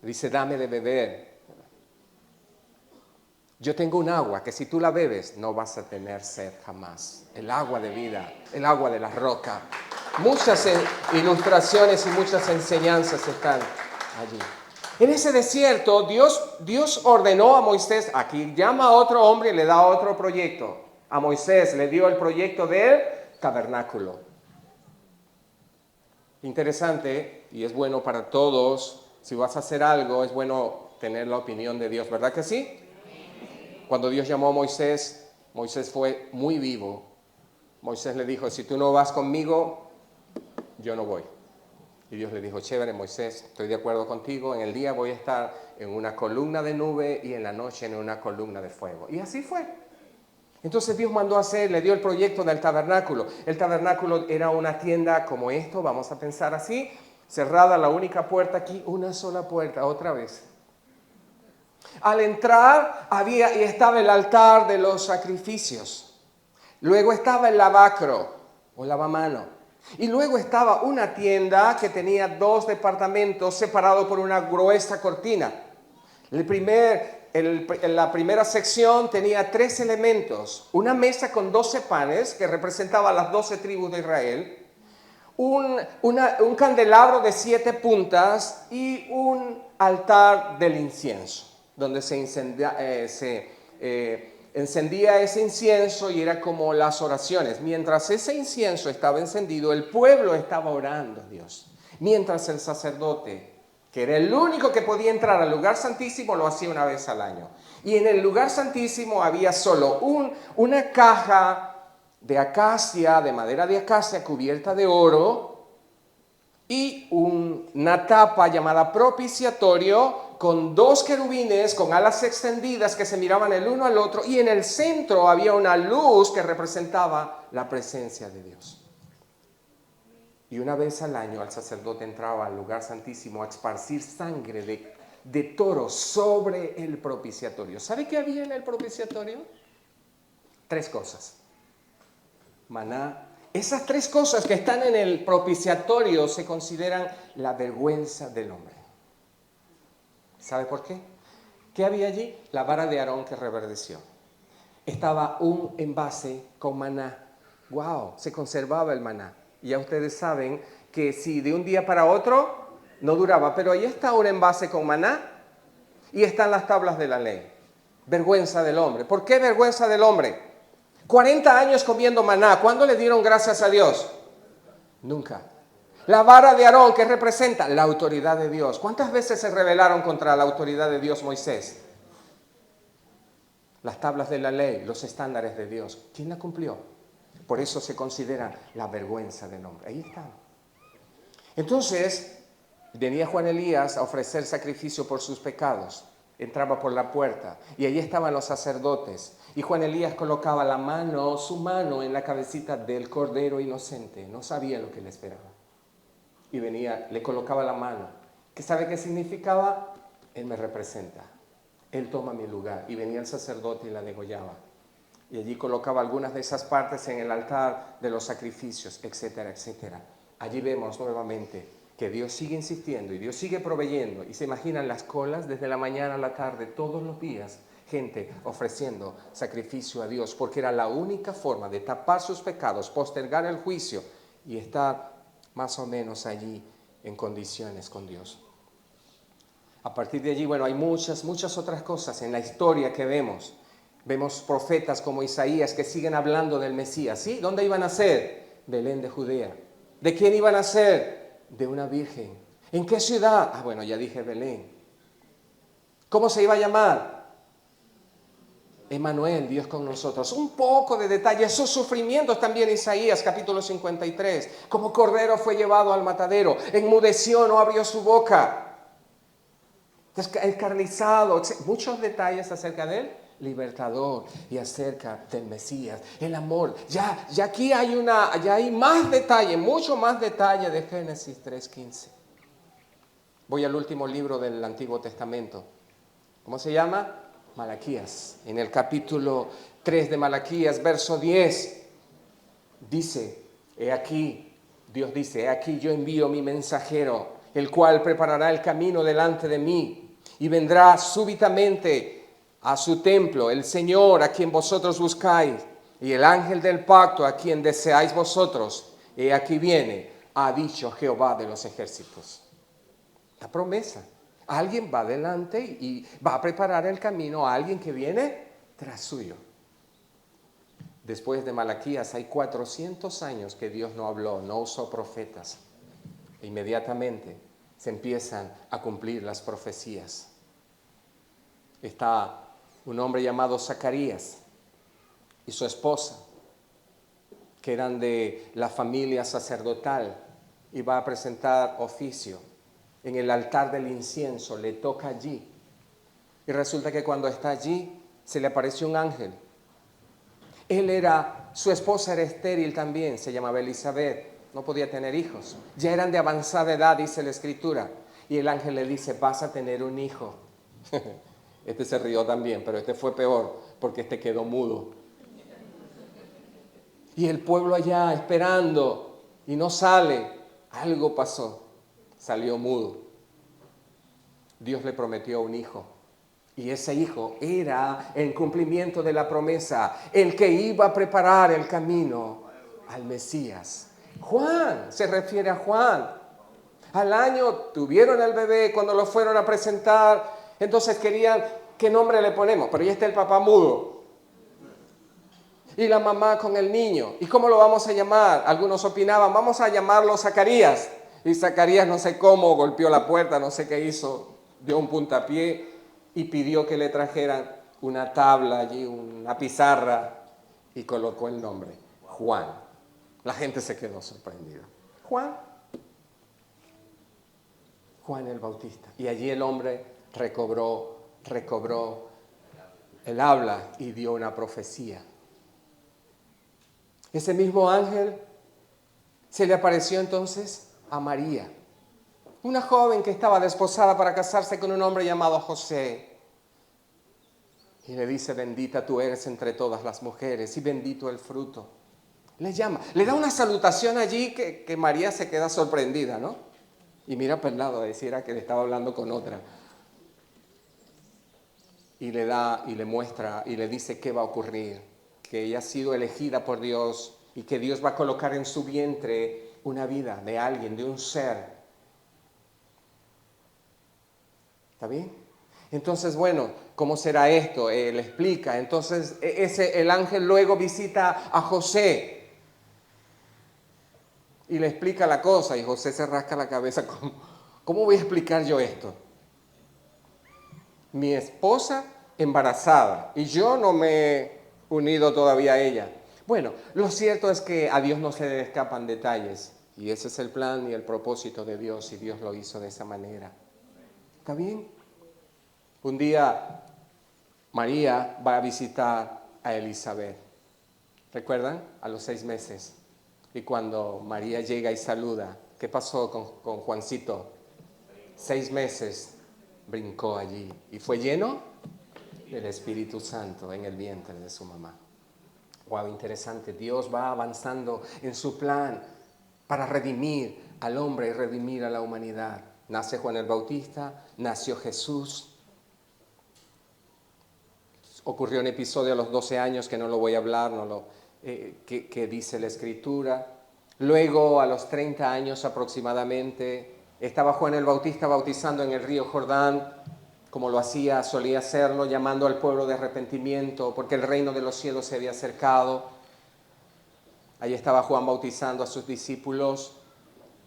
dice, dame de beber. Yo tengo un agua que si tú la bebes no vas a tener sed jamás. El agua de vida, el agua de la roca. Muchas ilustraciones y muchas enseñanzas están allí. En ese desierto Dios ordenó a Moisés, aquí llama a otro hombre y le da otro proyecto. A Moisés le dio el proyecto del tabernáculo. Interesante y es bueno para todos. Si vas a hacer algo es bueno tener la opinión de Dios, ¿verdad que sí? Cuando Dios llamó a Moisés, Moisés fue muy vivo. Moisés le dijo, si tú no vas conmigo, yo no voy. Y Dios le dijo, chévere Moisés, estoy de acuerdo contigo, en el día voy a estar en una columna de nube y en la noche en una columna de fuego. Y así fue. Entonces Dios mandó a hacer, le dio el proyecto del tabernáculo. El tabernáculo era una tienda como esto, vamos a pensar así, cerrada la única puerta aquí, una sola puerta, otra vez. Al entrar estaba el altar de los sacrificios. Luego estaba el lavacro o lavamano. Y luego estaba una tienda que tenía 2 departamentos separados por una gruesa cortina. La primera sección tenía 3 elementos. Una mesa con 12 panes que representaba las 12 tribus de Israel. Un candelabro de 7 puntas y un altar del incienso, donde se encendía ese incienso y era como las oraciones. Mientras ese incienso estaba encendido, el pueblo estaba orando a Dios. Mientras el sacerdote, que era el único que podía entrar al lugar santísimo, lo hacía una vez al año. Y en el lugar santísimo había solo una caja de acacia, de madera de acacia cubierta de oro y una tapa llamada propiciatorio con 2 querubines con alas extendidas que se miraban el uno al otro, y en el centro había una luz que representaba la presencia de Dios. Y una vez al año el sacerdote entraba al lugar santísimo a esparcir sangre de toro sobre el propiciatorio. ¿Sabe qué había en el propiciatorio? 3 cosas. Maná. Esas 3 cosas que están en el propiciatorio se consideran la vergüenza del hombre. ¿Sabe por qué? ¿Qué había allí? La vara de Aarón que reverdeció. Estaba un envase con maná. ¡Wow! Se conservaba el maná. Y ya ustedes saben que si de un día para otro no duraba, pero ahí está un envase con maná y están las tablas de la ley. Vergüenza del hombre. ¿Por qué vergüenza del hombre? 40 años comiendo maná. ¿Cuándo le dieron gracias a Dios? Nunca. La vara de Aarón, ¿qué representa? La autoridad de Dios. ¿Cuántas veces se rebelaron contra la autoridad de Dios Moisés? Las tablas de la ley, los estándares de Dios. ¿Quién la cumplió? Por eso se considera la vergüenza del hombre. Ahí está. Entonces, venía Juan Elías a ofrecer sacrificio por sus pecados. Entraba por la puerta y allí estaban los sacerdotes. Y Juan Elías colocaba su mano en la cabecita del cordero inocente. No sabía lo que le esperaba. Y venía, le colocaba la mano. ¿Qué sabe qué significaba? Él me representa. Él toma mi lugar. Y venía el sacerdote y la degollaba. Y allí colocaba algunas de esas partes en el altar de los sacrificios, etcétera, etcétera. Allí vemos nuevamente que Dios sigue insistiendo y Dios sigue proveyendo. Y se imaginan las colas desde la mañana a la tarde, todos los días, gente ofreciendo sacrificio a Dios, porque era la única forma de tapar sus pecados, postergar el juicio y estar más o menos allí en condiciones con Dios. A partir de allí, bueno, hay muchas otras cosas en la historia que vemos. Vemos profetas como Isaías que siguen hablando del Mesías. ¿Sí? ¿Dónde iban a ser? Belén de Judea. ¿De quién iban a ser? De una virgen. ¿En qué ciudad? Bueno, ya dije Belén. ¿Cómo se iba a llamar? Emmanuel, Dios con nosotros. Un poco de detalle, sus sufrimientos también, Isaías capítulo 53. Como cordero fue llevado al matadero, enmudeció, no abrió su boca. Escarnizado, muchos detalles acerca de él, libertador, y acerca del Mesías, el amor. Ya aquí hay más detalle, mucho más detalle de Génesis 3:15. Voy al último libro del Antiguo Testamento. ¿Cómo se llama? Malaquías. En el capítulo 3 de Malaquías, verso 10, dice, Dios dice, he aquí yo envío mi mensajero, el cual preparará el camino delante de mí, y vendrá súbitamente a su templo el Señor a quien vosotros buscáis, y el ángel del pacto a quien deseáis vosotros. He aquí viene, ha dicho Jehová de los ejércitos. La promesa. Alguien va adelante y va a preparar el camino a alguien que viene tras suyo. Después de Malaquías hay 400 años que Dios no habló, no usó profetas. E inmediatamente se empiezan a cumplir las profecías. Está un hombre llamado Zacarías y su esposa, que eran de la familia sacerdotal, y va a presentar oficio. En el altar del incienso le toca allí. Y resulta que cuando está allí se le apareció un ángel. Su esposa era estéril también, se llamaba Elizabeth, no podía tener hijos. Ya eran de avanzada edad, dice la Escritura. Y el ángel le dice, vas a tener un hijo. Este se rió también, pero este fue peor, porque este quedó mudo. Y el pueblo allá esperando, y no sale. Algo pasó, salió mudo. Dios le prometió un hijo. Y ese hijo era en cumplimiento de la promesa, el que iba a preparar el camino al Mesías. Juan, se refiere a Juan. Al año tuvieron al bebé, cuando lo fueron a presentar, entonces querían, ¿qué nombre le ponemos? Pero ya está el papá mudo. Y la mamá con el niño. ¿Y cómo lo vamos a llamar? Algunos opinaban, vamos a llamarlo Zacarías. Y Zacarías no sé cómo, golpeó la puerta, no sé qué hizo, dio un puntapié y pidió que le trajeran una tabla allí, una pizarra, y colocó el nombre, Juan. La gente se quedó sorprendida. Juan el Bautista. Y allí el hombre recobró el habla y dio una profecía. Ese mismo ángel se le apareció entonces a María, una joven que estaba desposada para casarse con un hombre llamado José. Y le dice, bendita tú eres entre todas las mujeres y bendito el fruto. Le llama, le da una salutación allí que María se queda sorprendida, ¿no? Y mira para el lado, decía que le estaba hablando con otra. Y le da, y le muestra, y le dice qué va a ocurrir. Que ella ha sido elegida por Dios y que Dios va a colocar en su vientre una vida de alguien, de un ser. ¿Está bien? Entonces, bueno, ¿cómo será esto? Le explica. Entonces, el ángel luego visita a José y le explica la cosa, y José se rasca la cabeza. ¿Cómo voy a explicar yo esto? Mi esposa embarazada y yo no me he unido todavía a ella. Bueno, lo cierto es que a Dios no se le escapan detalles, y ese es el plan y el propósito de Dios, y Dios lo hizo de esa manera. ¿Está bien? Un día María va a visitar a Elizabeth. ¿Recuerdan? A los 6 meses. Y cuando María llega y saluda, ¿qué pasó con Juancito? 6 meses brincó allí y fue lleno del Espíritu Santo en el vientre de su mamá. Wow, interesante. Dios va avanzando en su plan para redimir al hombre y redimir a la humanidad. Nace Juan el Bautista, nació Jesús. Ocurrió un episodio a los 12 años que no lo voy a hablar, que dice la Escritura. Luego, a los 30 años aproximadamente, estaba Juan el Bautista bautizando en el río Jordán, como solía hacerlo, llamando al pueblo de arrepentimiento, porque el reino de los cielos se había acercado. Allí estaba Juan bautizando a sus discípulos,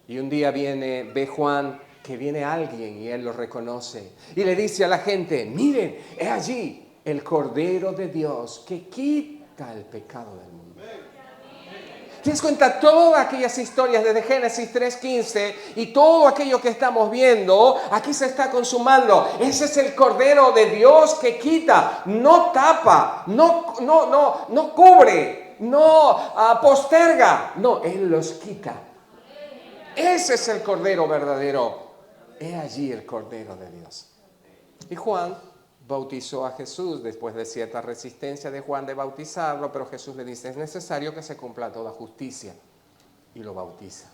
y un día ve Juan que viene alguien y él lo reconoce. Y le dice a la gente, miren, es allí el Cordero de Dios que quita el pecado del mundo. ¿Te das cuenta? Todas aquellas historias desde Génesis 3:15 y todo aquello que estamos viendo, aquí se está consumando. Ese es el Cordero de Dios que quita, no tapa, no cubre, no posterga. No, Él los quita. Ese es el Cordero verdadero. He allí el Cordero de Dios. Y Juan bautizó a Jesús después de cierta resistencia de Juan de bautizarlo, pero Jesús le dice, es necesario que se cumpla toda justicia, y lo bautiza.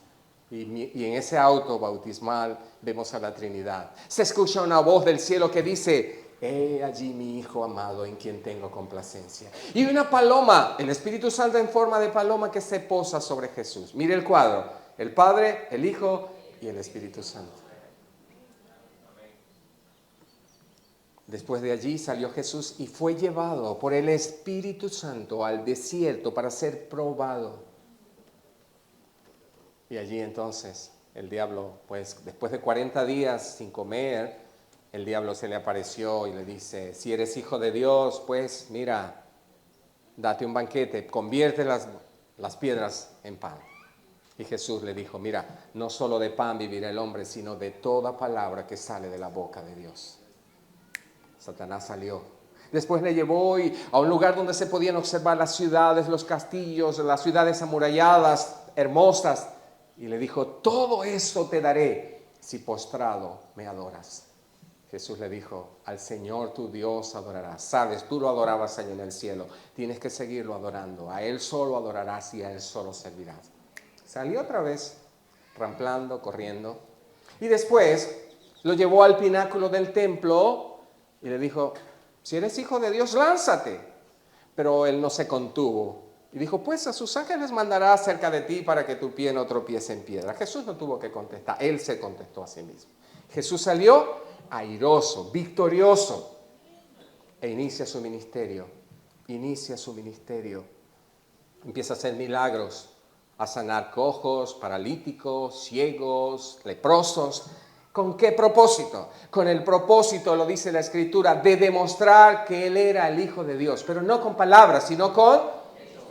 Y en ese auto bautismal vemos a la Trinidad. Se escucha una voz del cielo que dice, he allí mi Hijo amado en quien tengo complacencia. Y una paloma, el Espíritu Santo en forma de paloma que se posa sobre Jesús. Mire el cuadro, el Padre, el Hijo y el Espíritu Santo. Después de allí salió Jesús y fue llevado por el Espíritu Santo al desierto para ser probado. Y allí entonces el diablo, pues después de 40 días sin comer, el diablo se le apareció y le dice, si eres hijo de Dios, pues mira, date un banquete, convierte las piedras en pan. Y Jesús le dijo, mira, no solo de pan vivirá el hombre, sino de toda palabra que sale de la boca de Dios. Satanás salió. Después le llevó a un lugar donde se podían observar las ciudades, los castillos, las ciudades amuralladas, hermosas. Y le dijo, todo eso te daré si postrado me adoras. Jesús le dijo, al Señor tu Dios adorarás. Sabes, tú lo adorabas allá en el cielo. Tienes que seguirlo adorando. A Él solo adorarás y a Él solo servirás. Salió otra vez, ramplando, corriendo. Y después lo llevó al pináculo del templo y le dijo, si eres hijo de Dios, lánzate. Pero él no se contuvo. Y dijo, pues a sus ángeles mandará acerca de ti para que tu pie no tropiece en piedra. Jesús no tuvo que contestar, Él se contestó a sí mismo. Jesús salió airoso, victorioso, e inicia su ministerio. Empieza a hacer milagros, a sanar cojos, paralíticos, ciegos, leprosos. ¿Con qué propósito? Con el propósito, lo dice la Escritura, de demostrar que Él era el Hijo de Dios, pero no con palabras, sino con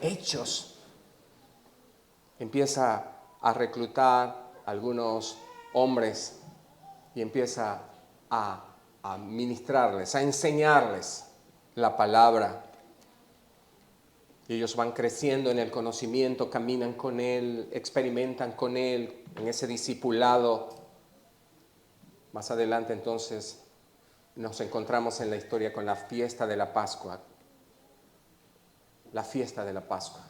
hechos. Empieza a reclutar algunos hombres y empieza a ministrarles, a enseñarles la palabra. Y ellos van creciendo en el conocimiento, caminan con Él, experimentan con Él en ese discipulado. Más adelante entonces nos encontramos en la historia con la fiesta de la Pascua. La fiesta de la Pascua.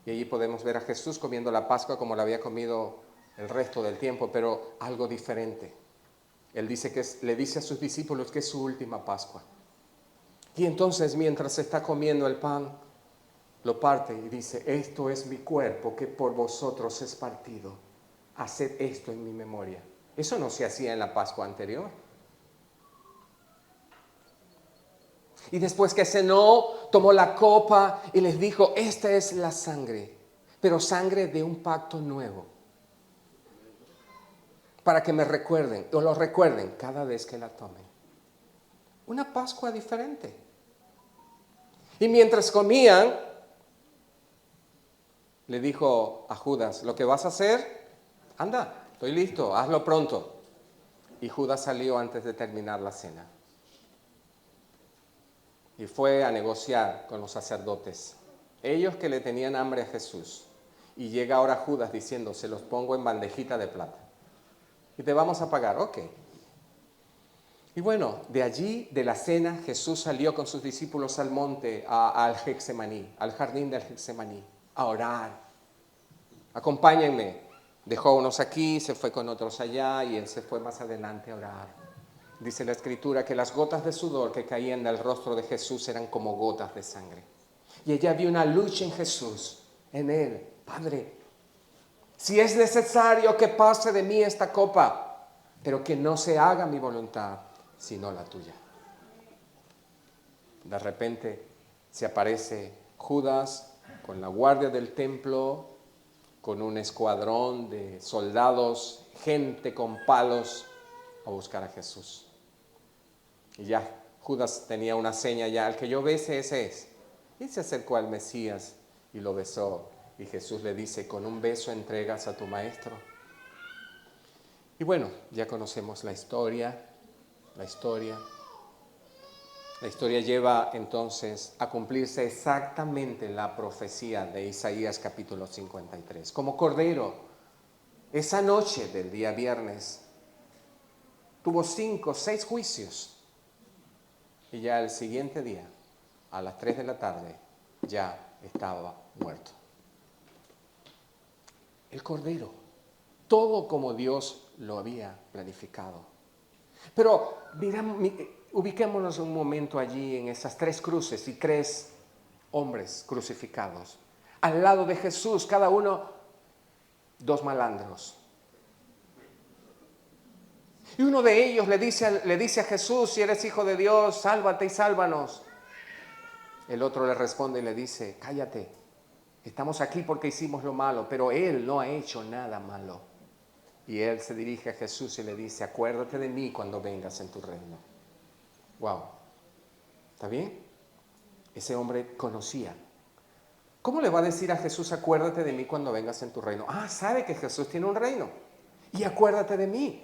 Y allí podemos ver a Jesús comiendo la Pascua como la había comido el resto del tiempo, pero algo diferente. Él dice le dice a sus discípulos que es su última Pascua. Y entonces mientras está comiendo el pan, lo parte y dice, esto es mi cuerpo que por vosotros es partido. Haced esto en mi memoria. Eso no se hacía en la Pascua anterior. Y después que cenó, tomó la copa y les dijo, esta es la sangre, pero sangre de un pacto nuevo. Para que me recuerden, o lo recuerden cada vez que la tomen. Una Pascua diferente. Y mientras comían, le dijo a Judas, lo que vas a hacer, anda. Estoy listo, hazlo pronto. Y Judas salió antes de terminar la cena. Y fue a negociar con los sacerdotes. Ellos que le tenían hambre a Jesús. Y llega ahora Judas diciendo, se los pongo en bandejita de plata. Y te vamos a pagar, ok. Y bueno, de allí, de la cena, Jesús salió con sus discípulos al monte, al Getsemaní, al jardín del Getsemaní, a orar. Acompáñenme. Dejó unos aquí, se fue con otros allá y él se fue más adelante a orar. Dice la Escritura que las gotas de sudor que caían del rostro de Jesús eran como gotas de sangre. Y ella vio una lucha en Jesús, en él. Padre, si es necesario que pase de mí esta copa, pero que no se haga mi voluntad, sino la tuya. De repente se aparece Judas con la guardia del templo, con un escuadrón de soldados, gente con palos, a buscar a Jesús. Y ya Judas tenía una seña ya, el que yo bese ese es. Y se acercó al Mesías y lo besó. Y Jesús le dice, con un beso entregas a tu maestro. Y bueno, ya conocemos la historia. La historia lleva entonces a cumplirse exactamente la profecía de Isaías capítulo 53. Como cordero, esa noche del día viernes, tuvo 5 o 6 juicios. Y ya el siguiente día, a las 3 de la tarde, ya estaba muerto. El cordero, todo como Dios lo había planificado. Pero ubiquémonos un momento allí en esas 3 cruces y 3 hombres crucificados. Al lado de Jesús, cada uno 2 malandros. Y uno de ellos le dice a Jesús, si eres hijo de Dios, sálvate y sálvanos. El otro le responde y le dice, cállate, estamos aquí porque hicimos lo malo, pero él no ha hecho nada malo. Y él se dirige a Jesús y le dice, acuérdate de mí cuando vengas en tu reino. Wow, ¿está bien? Ese hombre conocía. ¿Cómo le va a decir a Jesús, acuérdate de mí cuando vengas en tu reino? Ah, sabe que Jesús tiene un reino. Y acuérdate de mí.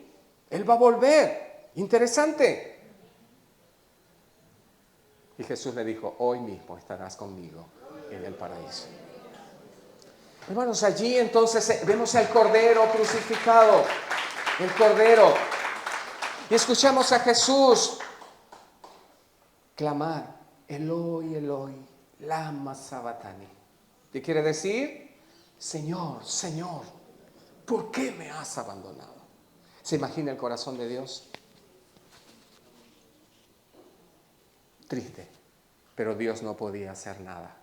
Él va a volver. Interesante. Y Jesús le dijo, hoy mismo estarás conmigo en el paraíso. Hermanos, allí entonces vemos al Cordero crucificado. El Cordero. Y escuchamos a Jesús clamar, Eloi, Eloi, lama sabachthani. ¿Qué quiere decir? Señor, Señor, ¿por qué me has abandonado? ¿Se imagina el corazón de Dios? Triste, pero Dios no podía hacer nada.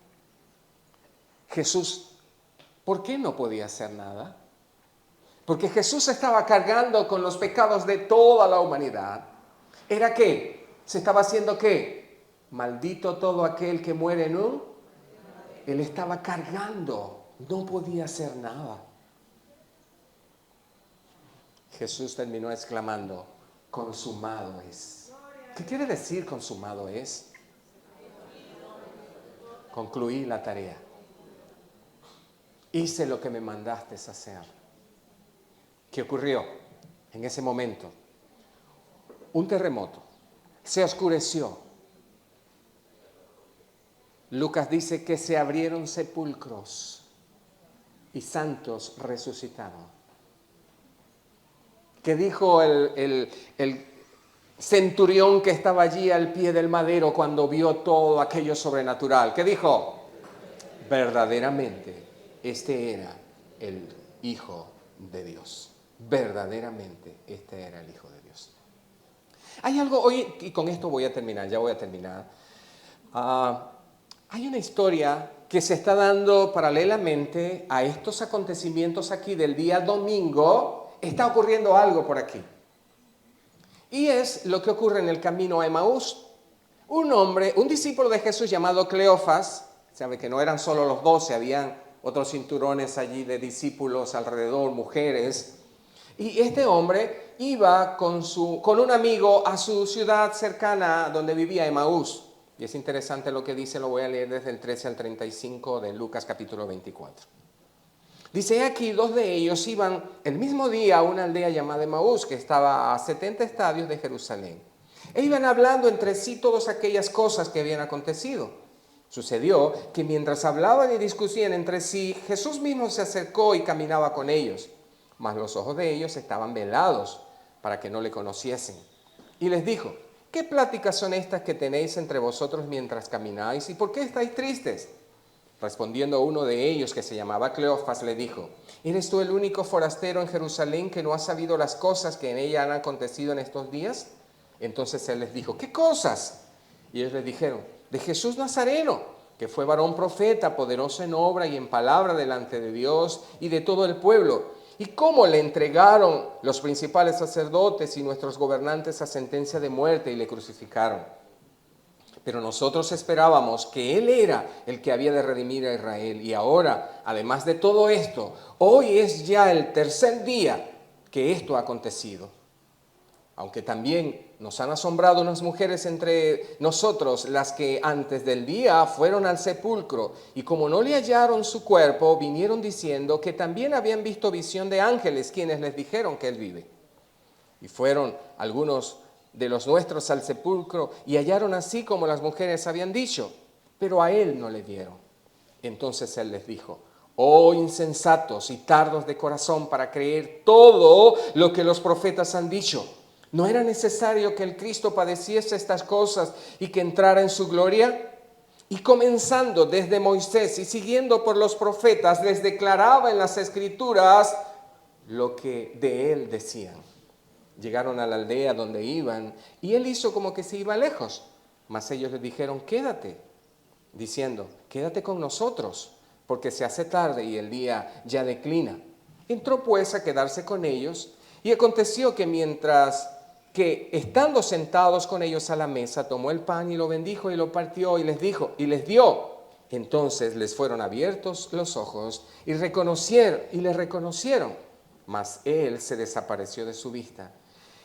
Jesús, ¿por qué no podía hacer nada? Porque Jesús estaba cargando con los pecados de toda la humanidad. ¿Era qué? ¿Se estaba haciendo qué? Maldito todo aquel que muere en un... Él estaba cargando, no podía hacer nada. Jesús terminó exclamando, consumado es. ¿Qué quiere decir consumado es? Concluí la tarea. Hice lo que me mandaste hacer. ¿Qué ocurrió en ese momento? Un terremoto. Se oscureció. Lucas dice que se abrieron sepulcros y santos resucitaron. ¿Qué dijo el centurión que estaba allí al pie del madero cuando vio todo aquello sobrenatural? ¿Qué dijo? Verdaderamente, este era el Hijo de Dios. Verdaderamente, este era el Hijo de Dios. Hay algo hoy, y con esto voy a terminar, ya voy a terminar. Hay una historia que se está dando paralelamente a estos acontecimientos aquí del día domingo. Está ocurriendo algo por aquí. Y es lo que ocurre en el camino a Emaús. Un discípulo de Jesús llamado Cleofas, sabe que no eran solo los 12, habían otros cinturones allí de discípulos alrededor, mujeres. Y este hombre iba con un amigo a su ciudad cercana donde vivía Emaús. Y es interesante lo que dice, lo voy a leer desde el 13 al 35 de Lucas capítulo 24. Dice aquí, 2 de ellos iban el mismo día a una aldea llamada Emaús, que estaba a 70 estadios de Jerusalén. E iban hablando entre sí todas aquellas cosas que habían acontecido. Sucedió que mientras hablaban y discutían entre sí, Jesús mismo se acercó y caminaba con ellos. Mas los ojos de ellos estaban velados para que no le conociesen. Y les dijo, ¿qué pláticas son estas que tenéis entre vosotros mientras camináis? ¿Y por qué estáis tristes? Respondiendo uno de ellos, que se llamaba Cleofas, le dijo, ¿eres tú el único forastero en Jerusalén que no ha sabido las cosas que en ella han acontecido en estos días? Entonces él les dijo, ¿qué cosas? Y ellos le dijeron, de Jesús Nazareno, que fue varón profeta, poderoso en obra y en palabra delante de Dios y de todo el pueblo, y cómo le entregaron los principales sacerdotes y nuestros gobernantes a sentencia de muerte y le crucificaron. Pero nosotros esperábamos que Él era el que había de redimir a Israel. Y ahora, además de todo esto, hoy es ya el 3er día que esto ha acontecido. Aunque también nos han asombrado unas mujeres entre nosotros, las que antes del día fueron al sepulcro, y como no le hallaron su cuerpo, vinieron diciendo que también habían visto visión de ángeles, quienes les dijeron que él vive. Y fueron algunos de los nuestros al sepulcro, y hallaron así como las mujeres habían dicho, pero a él no le vieron. Entonces él les dijo: oh insensatos y tardos de corazón para creer todo lo que los profetas han dicho. ¿No era necesario que el Cristo padeciese estas cosas y que entrara en su gloria? Y comenzando desde Moisés y siguiendo por los profetas, les declaraba en las Escrituras lo que de él decían. Llegaron a la aldea donde iban, y él hizo como que se iba lejos. Mas ellos le dijeron: quédate, diciendo: quédate con nosotros, porque se hace tarde y el día ya declina. Entró pues a quedarse con ellos, y aconteció que mientras que estando sentados con ellos a la mesa, tomó el pan y lo bendijo y lo partió y les dijo, y les dio. Entonces les fueron abiertos los ojos y le reconocieron, mas él se desapareció de su vista.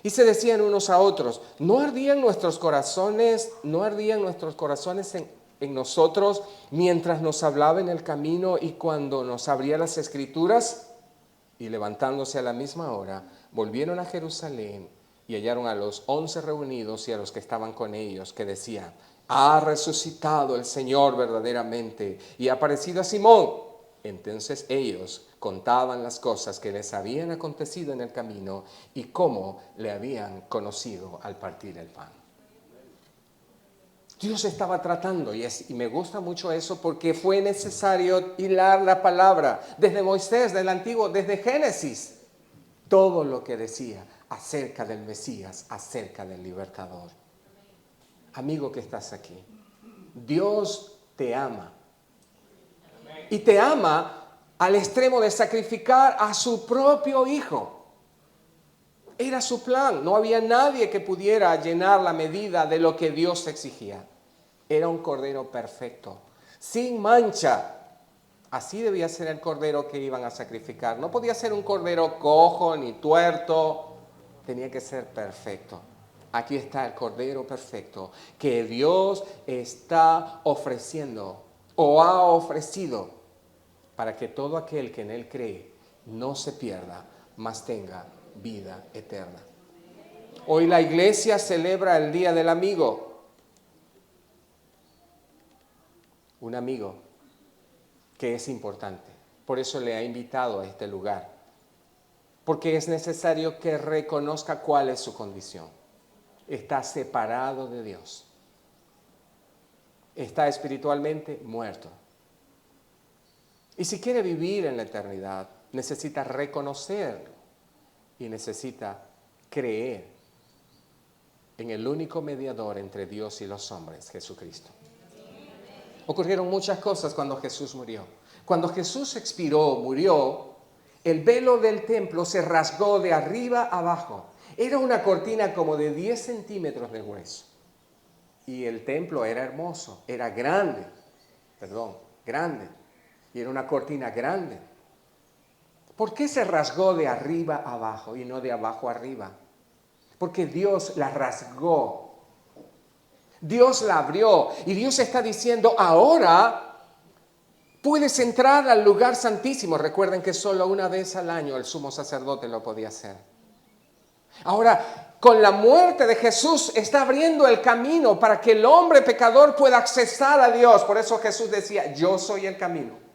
Y se decían unos a otros: ¿no ardían nuestros corazones en nosotros mientras nos hablaba en el camino y cuando nos abría las Escrituras? Y levantándose a la misma hora, volvieron a Jerusalén y hallaron a los 11 reunidos y a los que estaban con ellos, que decían: ha resucitado el Señor verdaderamente y ha aparecido a Simón. Entonces ellos contaban las cosas que les habían acontecido en el camino y cómo le habían conocido al partir el pan. Dios estaba tratando, y me gusta mucho eso, porque fue necesario hilar la palabra desde Moisés, del Antiguo, desde Génesis, todo lo que decía acerca del Mesías, acerca del libertador. Amigo que estás aquí, Dios te ama, y te ama al extremo de sacrificar a su propio Hijo. Era su plan. No había nadie que pudiera llenar la medida de lo que Dios exigía. Era un cordero perfecto, sin mancha. Así debía ser el cordero que iban a sacrificar. No podía ser un cordero cojo ni tuerto. Tenía que ser perfecto. Aquí está el cordero perfecto que Dios está ofreciendo o ha ofrecido para que todo aquel que en él cree no se pierda, mas tenga vida eterna. Hoy la iglesia celebra el Día del Amigo. Un amigo que es importante. Por eso le ha invitado a este lugar. Porque es necesario que reconozca cuál es su condición. Está separado de Dios. Está espiritualmente muerto. Y si quiere vivir en la eternidad, necesita reconocerlo y necesita creer en el único mediador entre Dios y los hombres, Jesucristo. Ocurrieron muchas cosas cuando Jesús murió. Cuando Jesús expiró, murió, el velo del templo se rasgó de arriba abajo. Era una cortina como de 10 centímetros de grueso. Y el templo era hermoso, era grande. Y era una cortina grande. ¿Por qué se rasgó de arriba abajo y no de abajo arriba? Porque Dios la rasgó. Dios la abrió y Dios está diciendo: ahora puedes entrar al lugar santísimo. Recuerden que solo una vez al año el sumo sacerdote lo podía hacer. Ahora, con la muerte de Jesús está abriendo el camino para que el hombre pecador pueda accesar a Dios. Por eso Jesús decía: yo soy el camino.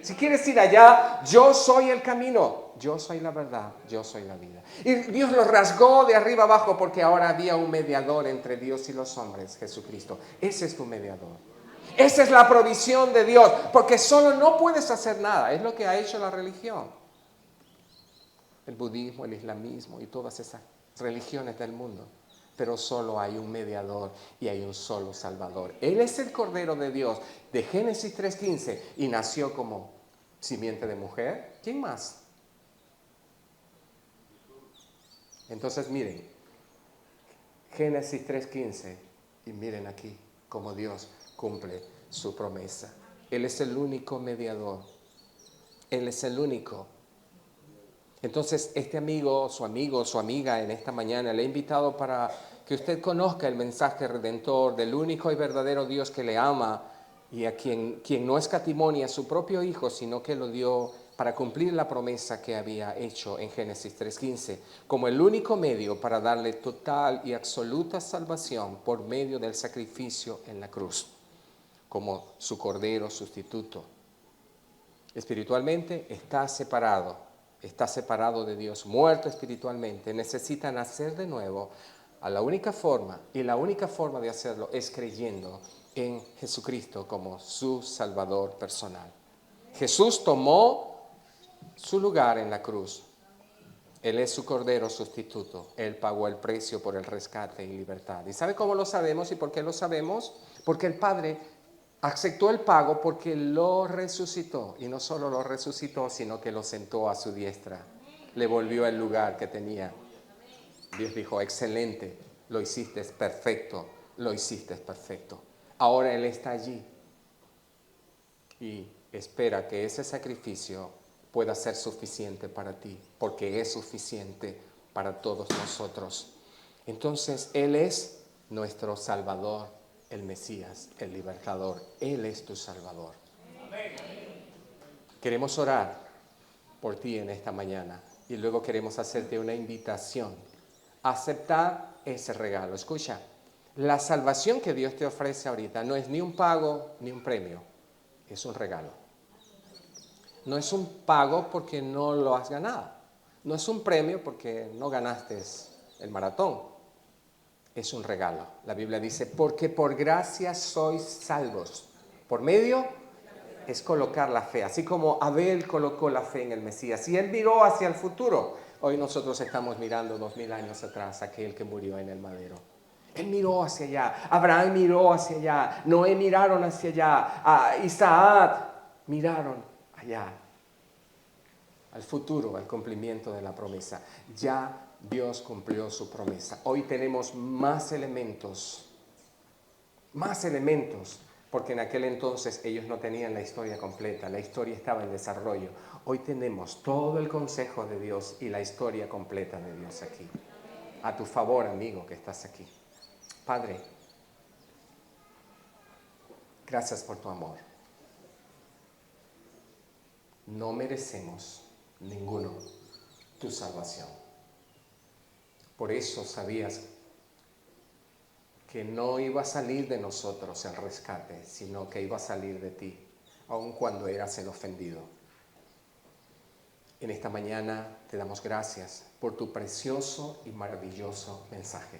Si quieres ir allá, yo soy el camino, yo soy la verdad, yo soy la vida. Y Dios lo rasgó de arriba abajo porque ahora había un mediador entre Dios y los hombres, Jesucristo. Ese es tu mediador. Esa es la provisión de Dios, porque solo no puedes hacer nada. Es lo que ha hecho la religión. El budismo, el islamismo y todas esas religiones del mundo. Pero solo hay un mediador y hay un solo Salvador. Él es el Cordero de Dios de Génesis 3:15 y nació como simiente de mujer. ¿Quién más? Entonces miren, Génesis 3:15 y miren aquí cómo Dios cumple su promesa. Él es el único mediador. Él es el único. Entonces, este amigo, su amiga en esta mañana le he invitado para que usted conozca el mensaje redentor del único y verdadero Dios que le ama y a quien no escatimonia a su propio Hijo, sino que lo dio para cumplir la promesa que había hecho en Génesis 3:15, como el único medio para darle total y absoluta salvación por medio del sacrificio en la cruz, como su cordero sustituto. Espiritualmente está separado de Dios, muerto espiritualmente, necesita nacer de nuevo. La única forma de hacerlo es creyendo en Jesucristo como su Salvador personal. Jesús tomó su lugar en la cruz. Él es su cordero sustituto. Él pagó el precio por el rescate y libertad. ¿Y sabe cómo lo sabemos y por qué lo sabemos? Porque el Padre aceptó el pago porque lo resucitó. Y no solo lo resucitó, sino que lo sentó a su diestra. Le volvió el lugar que tenía. Dios dijo, excelente, lo hiciste perfecto, lo hiciste perfecto. Ahora Él está allí y espera que ese sacrificio pueda ser suficiente para ti, porque es suficiente para todos nosotros. Entonces, Él es nuestro Salvador, el Mesías, el Libertador. Él es tu Salvador. Queremos orar por ti en esta mañana y luego queremos hacerte una invitación a aceptar ese regalo. Escucha, la salvación que Dios te ofrece ahorita no es ni un pago ni un premio, es un regalo. No es un pago porque no lo has ganado, no es un premio porque no ganaste el maratón, es un regalo. La Biblia dice, porque por gracia sois salvos, por medio es colocar la fe, así como Abel colocó la fe en el Mesías y él miró hacia el futuro. Hoy nosotros estamos mirando 2000 años atrás, aquel que murió en el madero. Él miró hacia allá, Abraham miró hacia allá, Noé miraron hacia allá, Isaac miraron allá, al futuro, al cumplimiento de la promesa. Ya Dios cumplió su promesa. Hoy tenemos más elementos, porque en aquel entonces ellos no tenían la historia completa, la historia estaba en desarrollo. Hoy tenemos todo el consejo de Dios y la historia completa de Dios aquí. A tu favor, amigo, que estás aquí. Padre, gracias por tu amor. No merecemos ninguno tu salvación. Por eso sabías que no iba a salir de nosotros el rescate, sino que iba a salir de ti, aun cuando eras el ofendido. En esta mañana te damos gracias por tu precioso y maravilloso mensaje,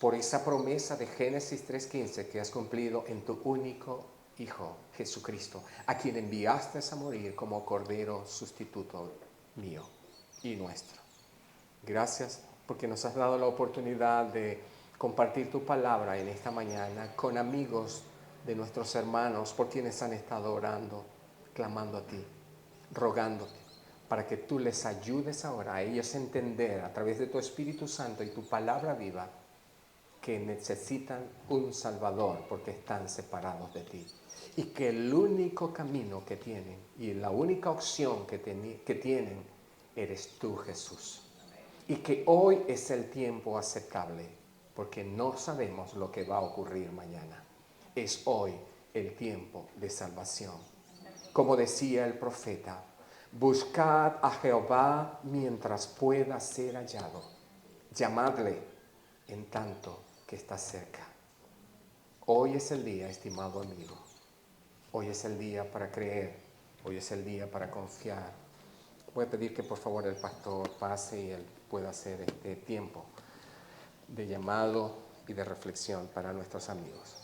por esa promesa de Génesis 3:15 que has cumplido en tu único Hijo, Jesucristo, a quien enviaste a morir como cordero sustituto mío y nuestro. Gracias porque nos has dado la oportunidad de compartir tu palabra en esta mañana con amigos de nuestros hermanos por quienes han estado orando, clamando a ti, rogándote, para que tú les ayudes ahora a ellos a entender a través de tu Espíritu Santo y tu palabra viva que necesitan un Salvador porque están separados de ti. Y que el único camino que tienen y la única opción que tienen eres tú, Jesús. Y que hoy es el tiempo aceptable porque no sabemos lo que va a ocurrir mañana. Es hoy el tiempo de salvación. Como decía el profeta, buscad a Jehová mientras pueda ser hallado. Llamadle en tanto que está cerca. Hoy es el día, estimado amigo. Hoy es el día para creer. Hoy es el día para confiar. Voy a pedir que por favor el pastor pase y él pueda hacer este tiempo de llamado y de reflexión para nuestros amigos.